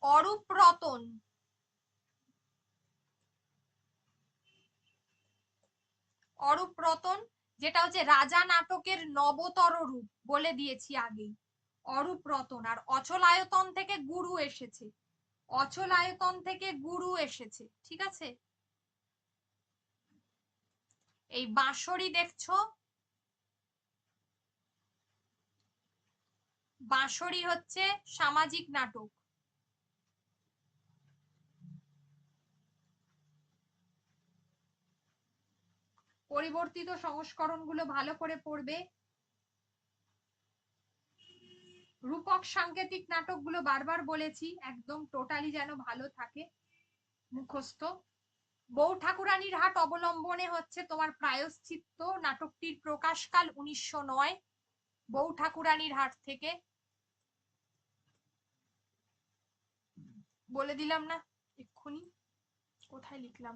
অরূপ রতন। অরূপ রতন যেটা হচ্ছে রাজা নাটকের নবতর রূপ, বলে দিয়েছি আগেই, অরূপ রতন। আর অচলায়তন থেকে গুরু এসেছে, অচলায়তন থেকে গুরু এসেছে, ঠিক আছে। এই বাঁশরি দেখছো, বাঁশরি হচ্ছে সামাজিক নাটক। পরিবর্তিত সংস্করণগুলো ভালো করে পড়বে। রূপক সাংকেতিক নাটকগুলো বারবার বলেছি, একদম টোটালি যেন ভালো থাকে মুখস্থ। বউ ঠাকুরানীর হাট অবলম্বনে হচ্ছে তোমার প্রায়শ্চিত্ত, নাটকটির প্রকাশকাল 1909। বউ ঠাকুরানীর হাট থেকে বলে দিলাম না এক্ষুনি। কোথায় লিখলাম,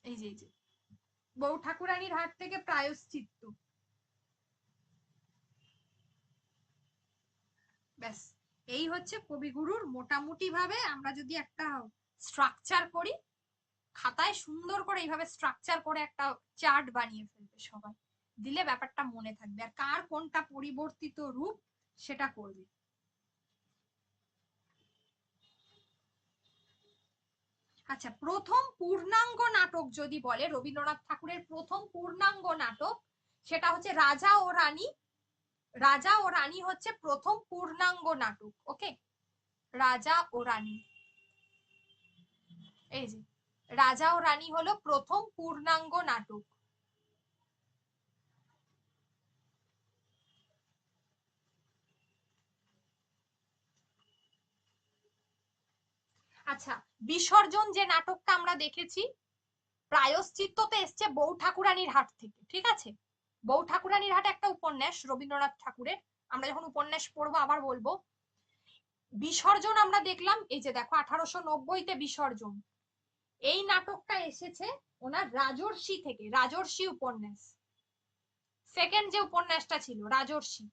এই যে বউ ঠাকুরানীর হাট থেকে প্রায়শ্চিত্ত। ব্যাস, এই হচ্ছে কবিগুরুর মোটামুটি ভাবে আমরা যদি একটা স্ট্রাকচার করি, খাতায় সুন্দর করে এইভাবে স্ট্রাকচার করে একটা চার্ট বানিয়ে ফেলবে সবাই, দিলে ব্যাপারটা মনে থাকবে, আর কার কোনটা পরিবর্তিত রূপ সেটা করবে। আচ্ছা, প্রথম পূর্ণাঙ্গ নাটক যদি বলে, রবীন্দ্রনাথ ঠাকুরের প্রথম পূর্ণাঙ্গ নাটক সেটা হচ্ছে রাজা ও রানী। রাজা ও রানী হচ্ছে প্রথম পূর্ণাঙ্গ নাটক। ওকে, রাজা ও রানী, এই যে রাজা ও রানী হলো প্রথম পূর্ণাঙ্গ নাটক। আচ্ছা, বিসর্জন যে নাটকটা আমরা দেখেছি, প্রায়শ্চিত্ততে এসছে বউ ঠাকুরানীর হাট থেকে, ঠিক আছে? বউ ঠাকুরানীর হাট একটা উপন্যাস রবীন্দ্রনাথ ঠাকুরের, আমরা যখন উপন্যাস পড়বো আবার বলবো। বিসর্জন আমরা দেখলাম, এই যে দেখো 1890-তে বিসর্জন, এই নাটকটা এসেছে ওনার রাজর্ষি থেকে, রাজর্ষি উপন্যাস। সেকেন্ড যে উপন্যাসটা ছিল রাজর্ষি,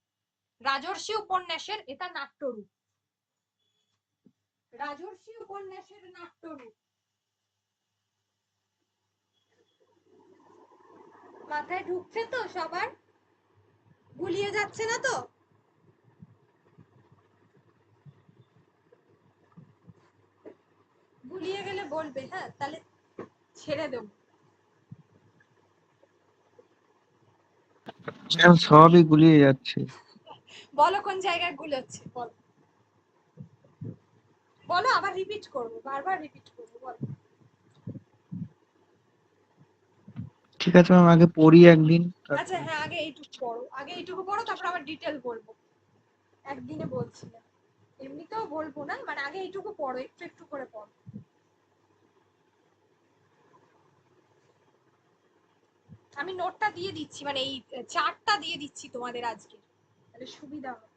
রাজর্ষি উপন্যাসের এটা নাট্যরূপ, রাজর্ষি উপন্যাসের নাট্যরূপ। মাথায় ঢুকছে তো সবার? গুলিয়ে যাচ্ছে না তো? গুলিয়ে গেলে বলবে, হ্যাঁ, তাহলে ছেড়ে দেবো। সবই গুলিয়ে যাচ্ছে। বলো কোন জায়গায় গুলোচ্ছে, বলো বলো, আবার রিপিট করবো, বারবার রিপিট করবো, বলো। ঠিক আছে ম্যাম, আগে পড়ি একদিন। আচ্ছা হ্যাঁ, আগে এইটুকু পড়ো, আগে এইটুকু পড়ো, তারপর আবার ডিটেল বলবো। একদিনে বলছি না, এমনিতেও বলবো না, মানে আগে এইটুকু পড়ো, একটু একটু করে পড়ো। আমি নোটটা দিয়ে দিচ্ছি, মানে এই চার্টটা দিয়ে দিচ্ছি তোমাদের আজকে, তাহলে সুবিধা হবে।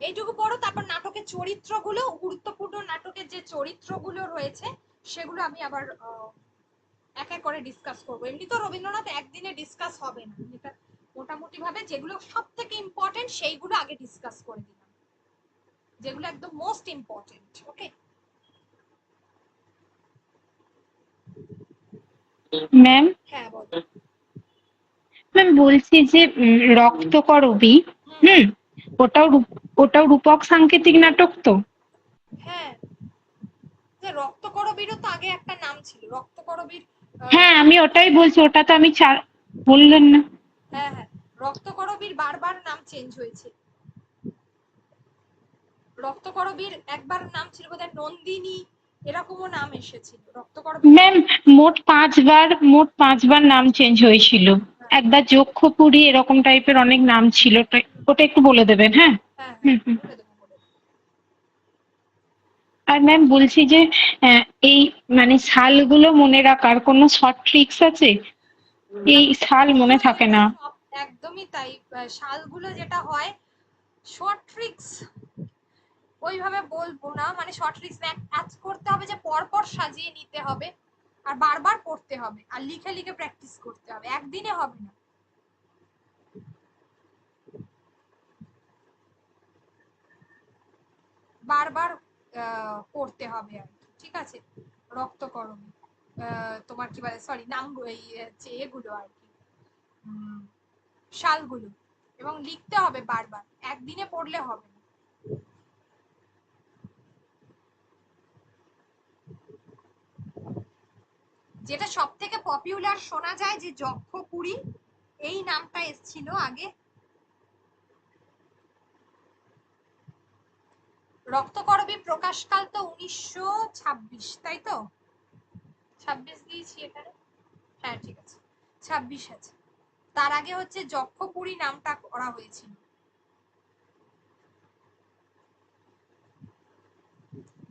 এইটুকু পড়ো, তারপর নাটকের চরিত্রগুলো, গুরুত্বপূর্ণ নাটকের যে চরিত্রগুলো রয়েছে সেগুলো আমি আবার এক এক করে ডিসকাস করবো। এমনি তো রবীন্দ্রনাথ একদিনে ডিসকাস হবে না, এটা মোটামুটি ভাবে যেগুলো সব থেকে ইম্পর্টেন্ট সেইগুলো আগে ডিসকাস করে দিলাম, যেগুলো একদম মোস্ট ইম্পর্টেন্ট। ওকে ম্যাম, হ্যাঁ বলো। ম্যাম বলছি যে রক্তকরবী, হুম, ওটাও রূপক সাংকেতিক নাটক তো? হ্যাঁ, রক্তকরবীরও তো আগে একটা নাম ছিল, রক্তকরবীর। হ্যাঁ, আমি ওটাই বলছি, ওটা তো আমি বললেন না। হ্যাঁ হ্যাঁ, রক্তকরবীর বারবার নাম চেঞ্জ হয়েছে। রক্তকরবীর একবার নাম ছিল বোধহয় নন্দিনী, এরকমও নাম এসেছিল রক্তকরবীর। ম্যাম, মোট পাঁচবার নাম চেঞ্জ হয়েছিল। একবার যক্ষপুরী, এরকম টাইপের অনেক নাম ছিল, ওটা একটু বলে দেবেন। হ্যাঁ, হ্যাঁ হ্যাঁ, হুম হুম। বলে দেবো বলে দেবো। আর ম্যাম বলছি যে এই মানে সালগুলো মনে রাখার কোনো শর্ট ট্রিক্স আছে? এই সাল মনে থাকে না। একদমই তাই, শালগুলো যেটা হয় শর্ট ট্রিক্স ওইভাবে বলবো না, মানে শর্ট ট্রিক্স কাজ করতে হবে যে পরপর সাজিয়ে নিতে হবে, আর বারবার পড়তে হবে, আর লিখে লিখে প্র্যাকটিস করতে হবে, একদিনে হবে না, বারবার পড়তে হবে আর কি, ঠিক আছে? রক্তকরণী, তোমার কি বলে, সরি, নাম, এই এগুলো আর কি, শালগুলো, এবং লিখতে হবে বারবার, একদিনে পড়লে হবে না। যেটা সব থেকে পপুলার শোনা যায় যে যক্ষপুরী, এই নামটা এসেছিল আগে। রক্তকরবী প্রকাশকাল তো 1926, তাই তো? 26 দিয়েছি এখানে, হ্যাঁ ঠিক আছে, 26 আছে। তার আগে হচ্ছে যক্ষপুরী নামটা করা হয়েছিল।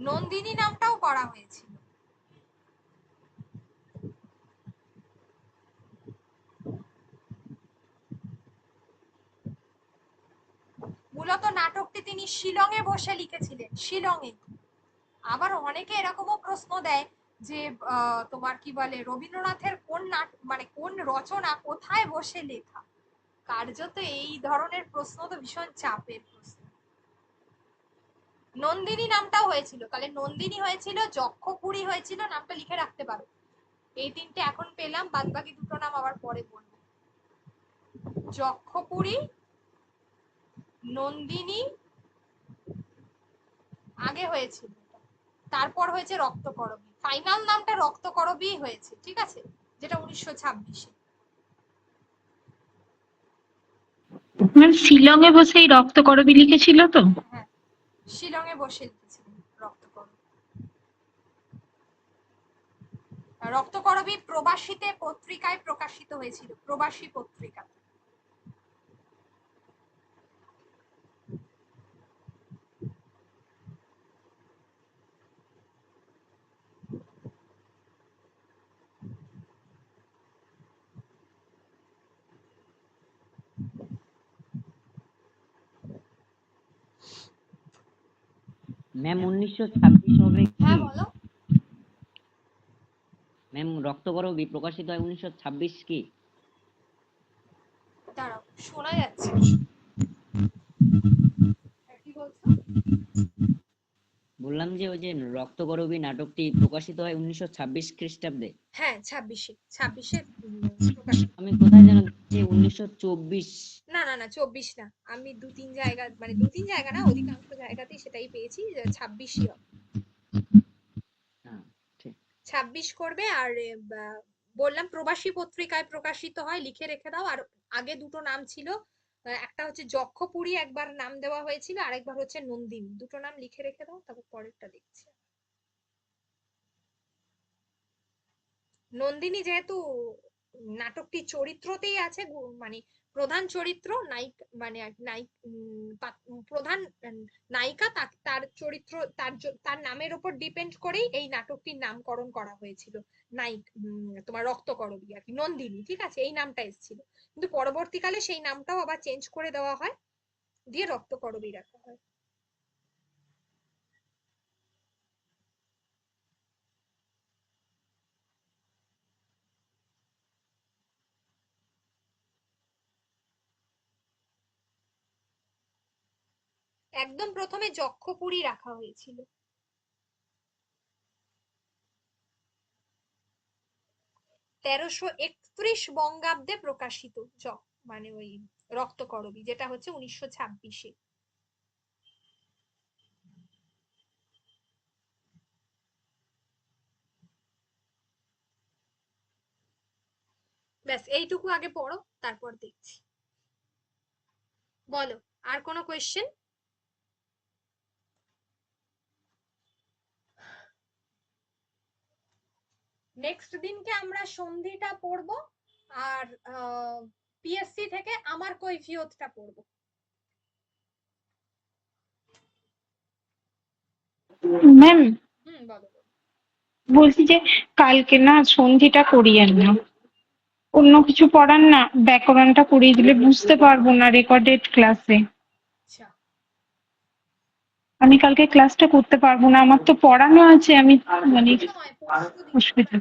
নন্দিনী নামটাও করা হয়েছিল। মূলত মূলত নাটকটি তিনি শিলংয়ে বসে লিখেছিলেন, শিলংয়ে। আবার অনেকে এরকমও প্রশ্ন দেয় যে তোমার কি বলে রবীন্দ্রনাথের কোন মানে কোন রচনা কোথায় বসে লেখা। কার্যত এই ধরনের প্রশ্ন তো ভীষণ চাপের প্রশ্ন। নন্দিনী নামটাও হয়েছিল, তাহলে নন্দিনী হয়েছিল, যক্ষপুরী হয়েছিল, নামটা লিখে রাখতে পারো। এই তিনটে এখন পেলাম, বাদ বাকি দুটো নাম আবার পরে বলবো। যক্ষপুরী, নন্দিনী আগে হয়েছিল, তারপর হয়েছে রক্তকরবী। ফাইনাল নামটা রক্তকরবী হয়েছে, ঠিক আছে, যেটা 1926-এ। ম্যাম শিলং এ বসে এই রক্তকরবী লিখেছিল তো? হ্যাঁ, শিলংয়ে বসে লিখেছিলেন রক্তকরবী। রক্তকরবী প্রবাসীতে পত্রিকায় প্রকাশিত হয়েছিল, প্রবাসী পত্রিকা। ম্যাম 1926 হবে কি? হ্যাঁ বলো। ম্যাম রক্তকরবী প্রকাশিত হয় 1926 কি? দাঁড়াও, শোনা যাচ্ছে, কি বলছো? বললাম যে ওই যে রক্তকরবী নাটকটি প্রকাশিত হয় 1926 খ্রিস্টাব্দে। হ্যাঁ 26-এ প্রকাশিত। আমি কোথায় যেন যে 1924। না না না 24 না, আমি দু তিন জায়গা, মানে দু তিন জায়গা না, অধিকাংশ জায়গাতেই সেটাই পেয়েছি যে 26ই হবে। হ্যাঁ ঠিক। 26 করবে। আর বললাম প্রবাসী পত্রিকায় প্রকাশিত হয়, লিখে রেখে দাও। আর আগে দুটো নাম ছিল, একটা হচ্ছে যক্ষপুরী একবার নাম দেওয়া হয়েছিল, আরেকবার হচ্ছে নন্দিনী। দুটো নাম লিখে রেখে দাও, তারপর পরেরটা দেখছি। নন্দিনী যেহেতু নাটকটি চরিত্রতেই আছে, মানে প্রধান চরিত্র, নায়িক মানে প্রধান নায়িকা, তার চরিত্র, তার নামের উপর ডিপেন্ড করেই এই নাটকটির নামকরণ করা হয়েছিল। নায়িক তোমার রক্তকরবী আর কি, নন্দিনী, ঠিক আছে, এই নামটা এসেছিল। কিন্তু পরবর্তীকালে সেই নামটাও আবার চেঞ্জ করে দেওয়া হয়, দিয়ে রক্তকরবী রাখা হয়। একদম প্রথমে যক্ষপুরী রাখা হয়েছিল। 1331 বঙ্গাব্দে প্রকাশিত, মানে ওই রক্তকরবী, যেটা হচ্ছে 1926-এ। ব্যাস এইটুকু আগে পড়ো, তারপর দেখছি। বলো, আর কোনো কোয়েশ্চেন? নেক্সট দিনকে আমরা সন্ধিটা পড়বো, আর পিএসসি থেকে আমার কৈফিয়তটা পড়বো। ম্যাম বলো। বলছি যে কালকে না সন্ধিটা করিয়েন না, অন্য কিছু পড়ান না, ব্যাকরণটা করিয়ে দিলে বুঝতে পারবো না রেকর্ডেড ক্লাসে। আচ্ছা, আমি কালকে ক্লাসটা করতে পারবো না, আমার তো পড়ানো আছে, আমি মানে নয় পরশু দিন, অসুবিধা।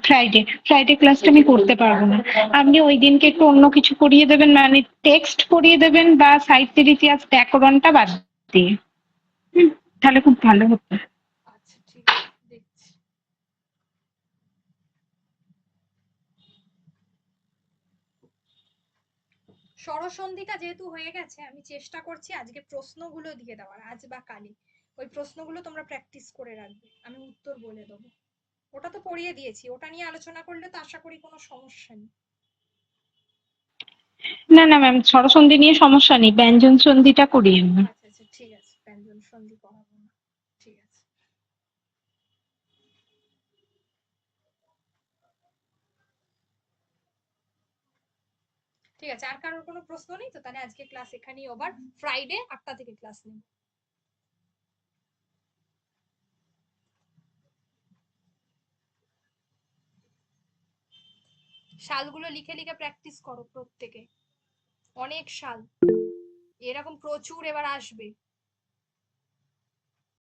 Friday। হ্যাঁ ফ্রাইডে ক্লাসটা আমি করতে পারবো না। আপনি ওই দিনকে একটু অন্য কিছু করিয়ে দেবেন, মানে টেক্সট করিয়ে দেবেন বা সাহিত্যের ইতিহাস ব্যাকরণটা বাদ দিয়ে। তাহলে খুব ভালো হতো। আচ্ছা ঠিক আছে, দেখছি। ষড়সন্ধিটা যেহেতু হয়ে গেছে, আমি চেষ্টা করছি আজকে প্রশ্নগুলো দিয়ে দেওয়ার, আজ বা কালই। ওই প্রশ্নগুলো তোমরা প্র্যাকটিস করে রাখবে, আমি উত্তর বলে দেবো। ওটা তো পড়িয়ে দিয়েছি, ওটা নিয়ে আলোচনা করলে তো আশা করি কোনো সমস্যা নেই। না না ম্যাম, স্বরসন্ধি নিয়ে সমস্যা নেই, ব্যঞ্জন সন্ধিটা করিয়েন না। আচ্ছা আচ্ছা ঠিক আছে, ব্যঞ্জন সন্ধি করাবো না, ঠিক আছে। ঠিক আছে, আর কারোর কোনো প্রশ্ন নেই তো? তাহলে আজকে ক্লাস এখানেই ওভার। ফ্রাইডে 8টা থেকে ক্লাস নেব। সালগুলো লিখে লিখে প্র্যাকটিস করো প্রত্যেকে। অনেক সাল, এরকম প্রচুর এবার আসবে।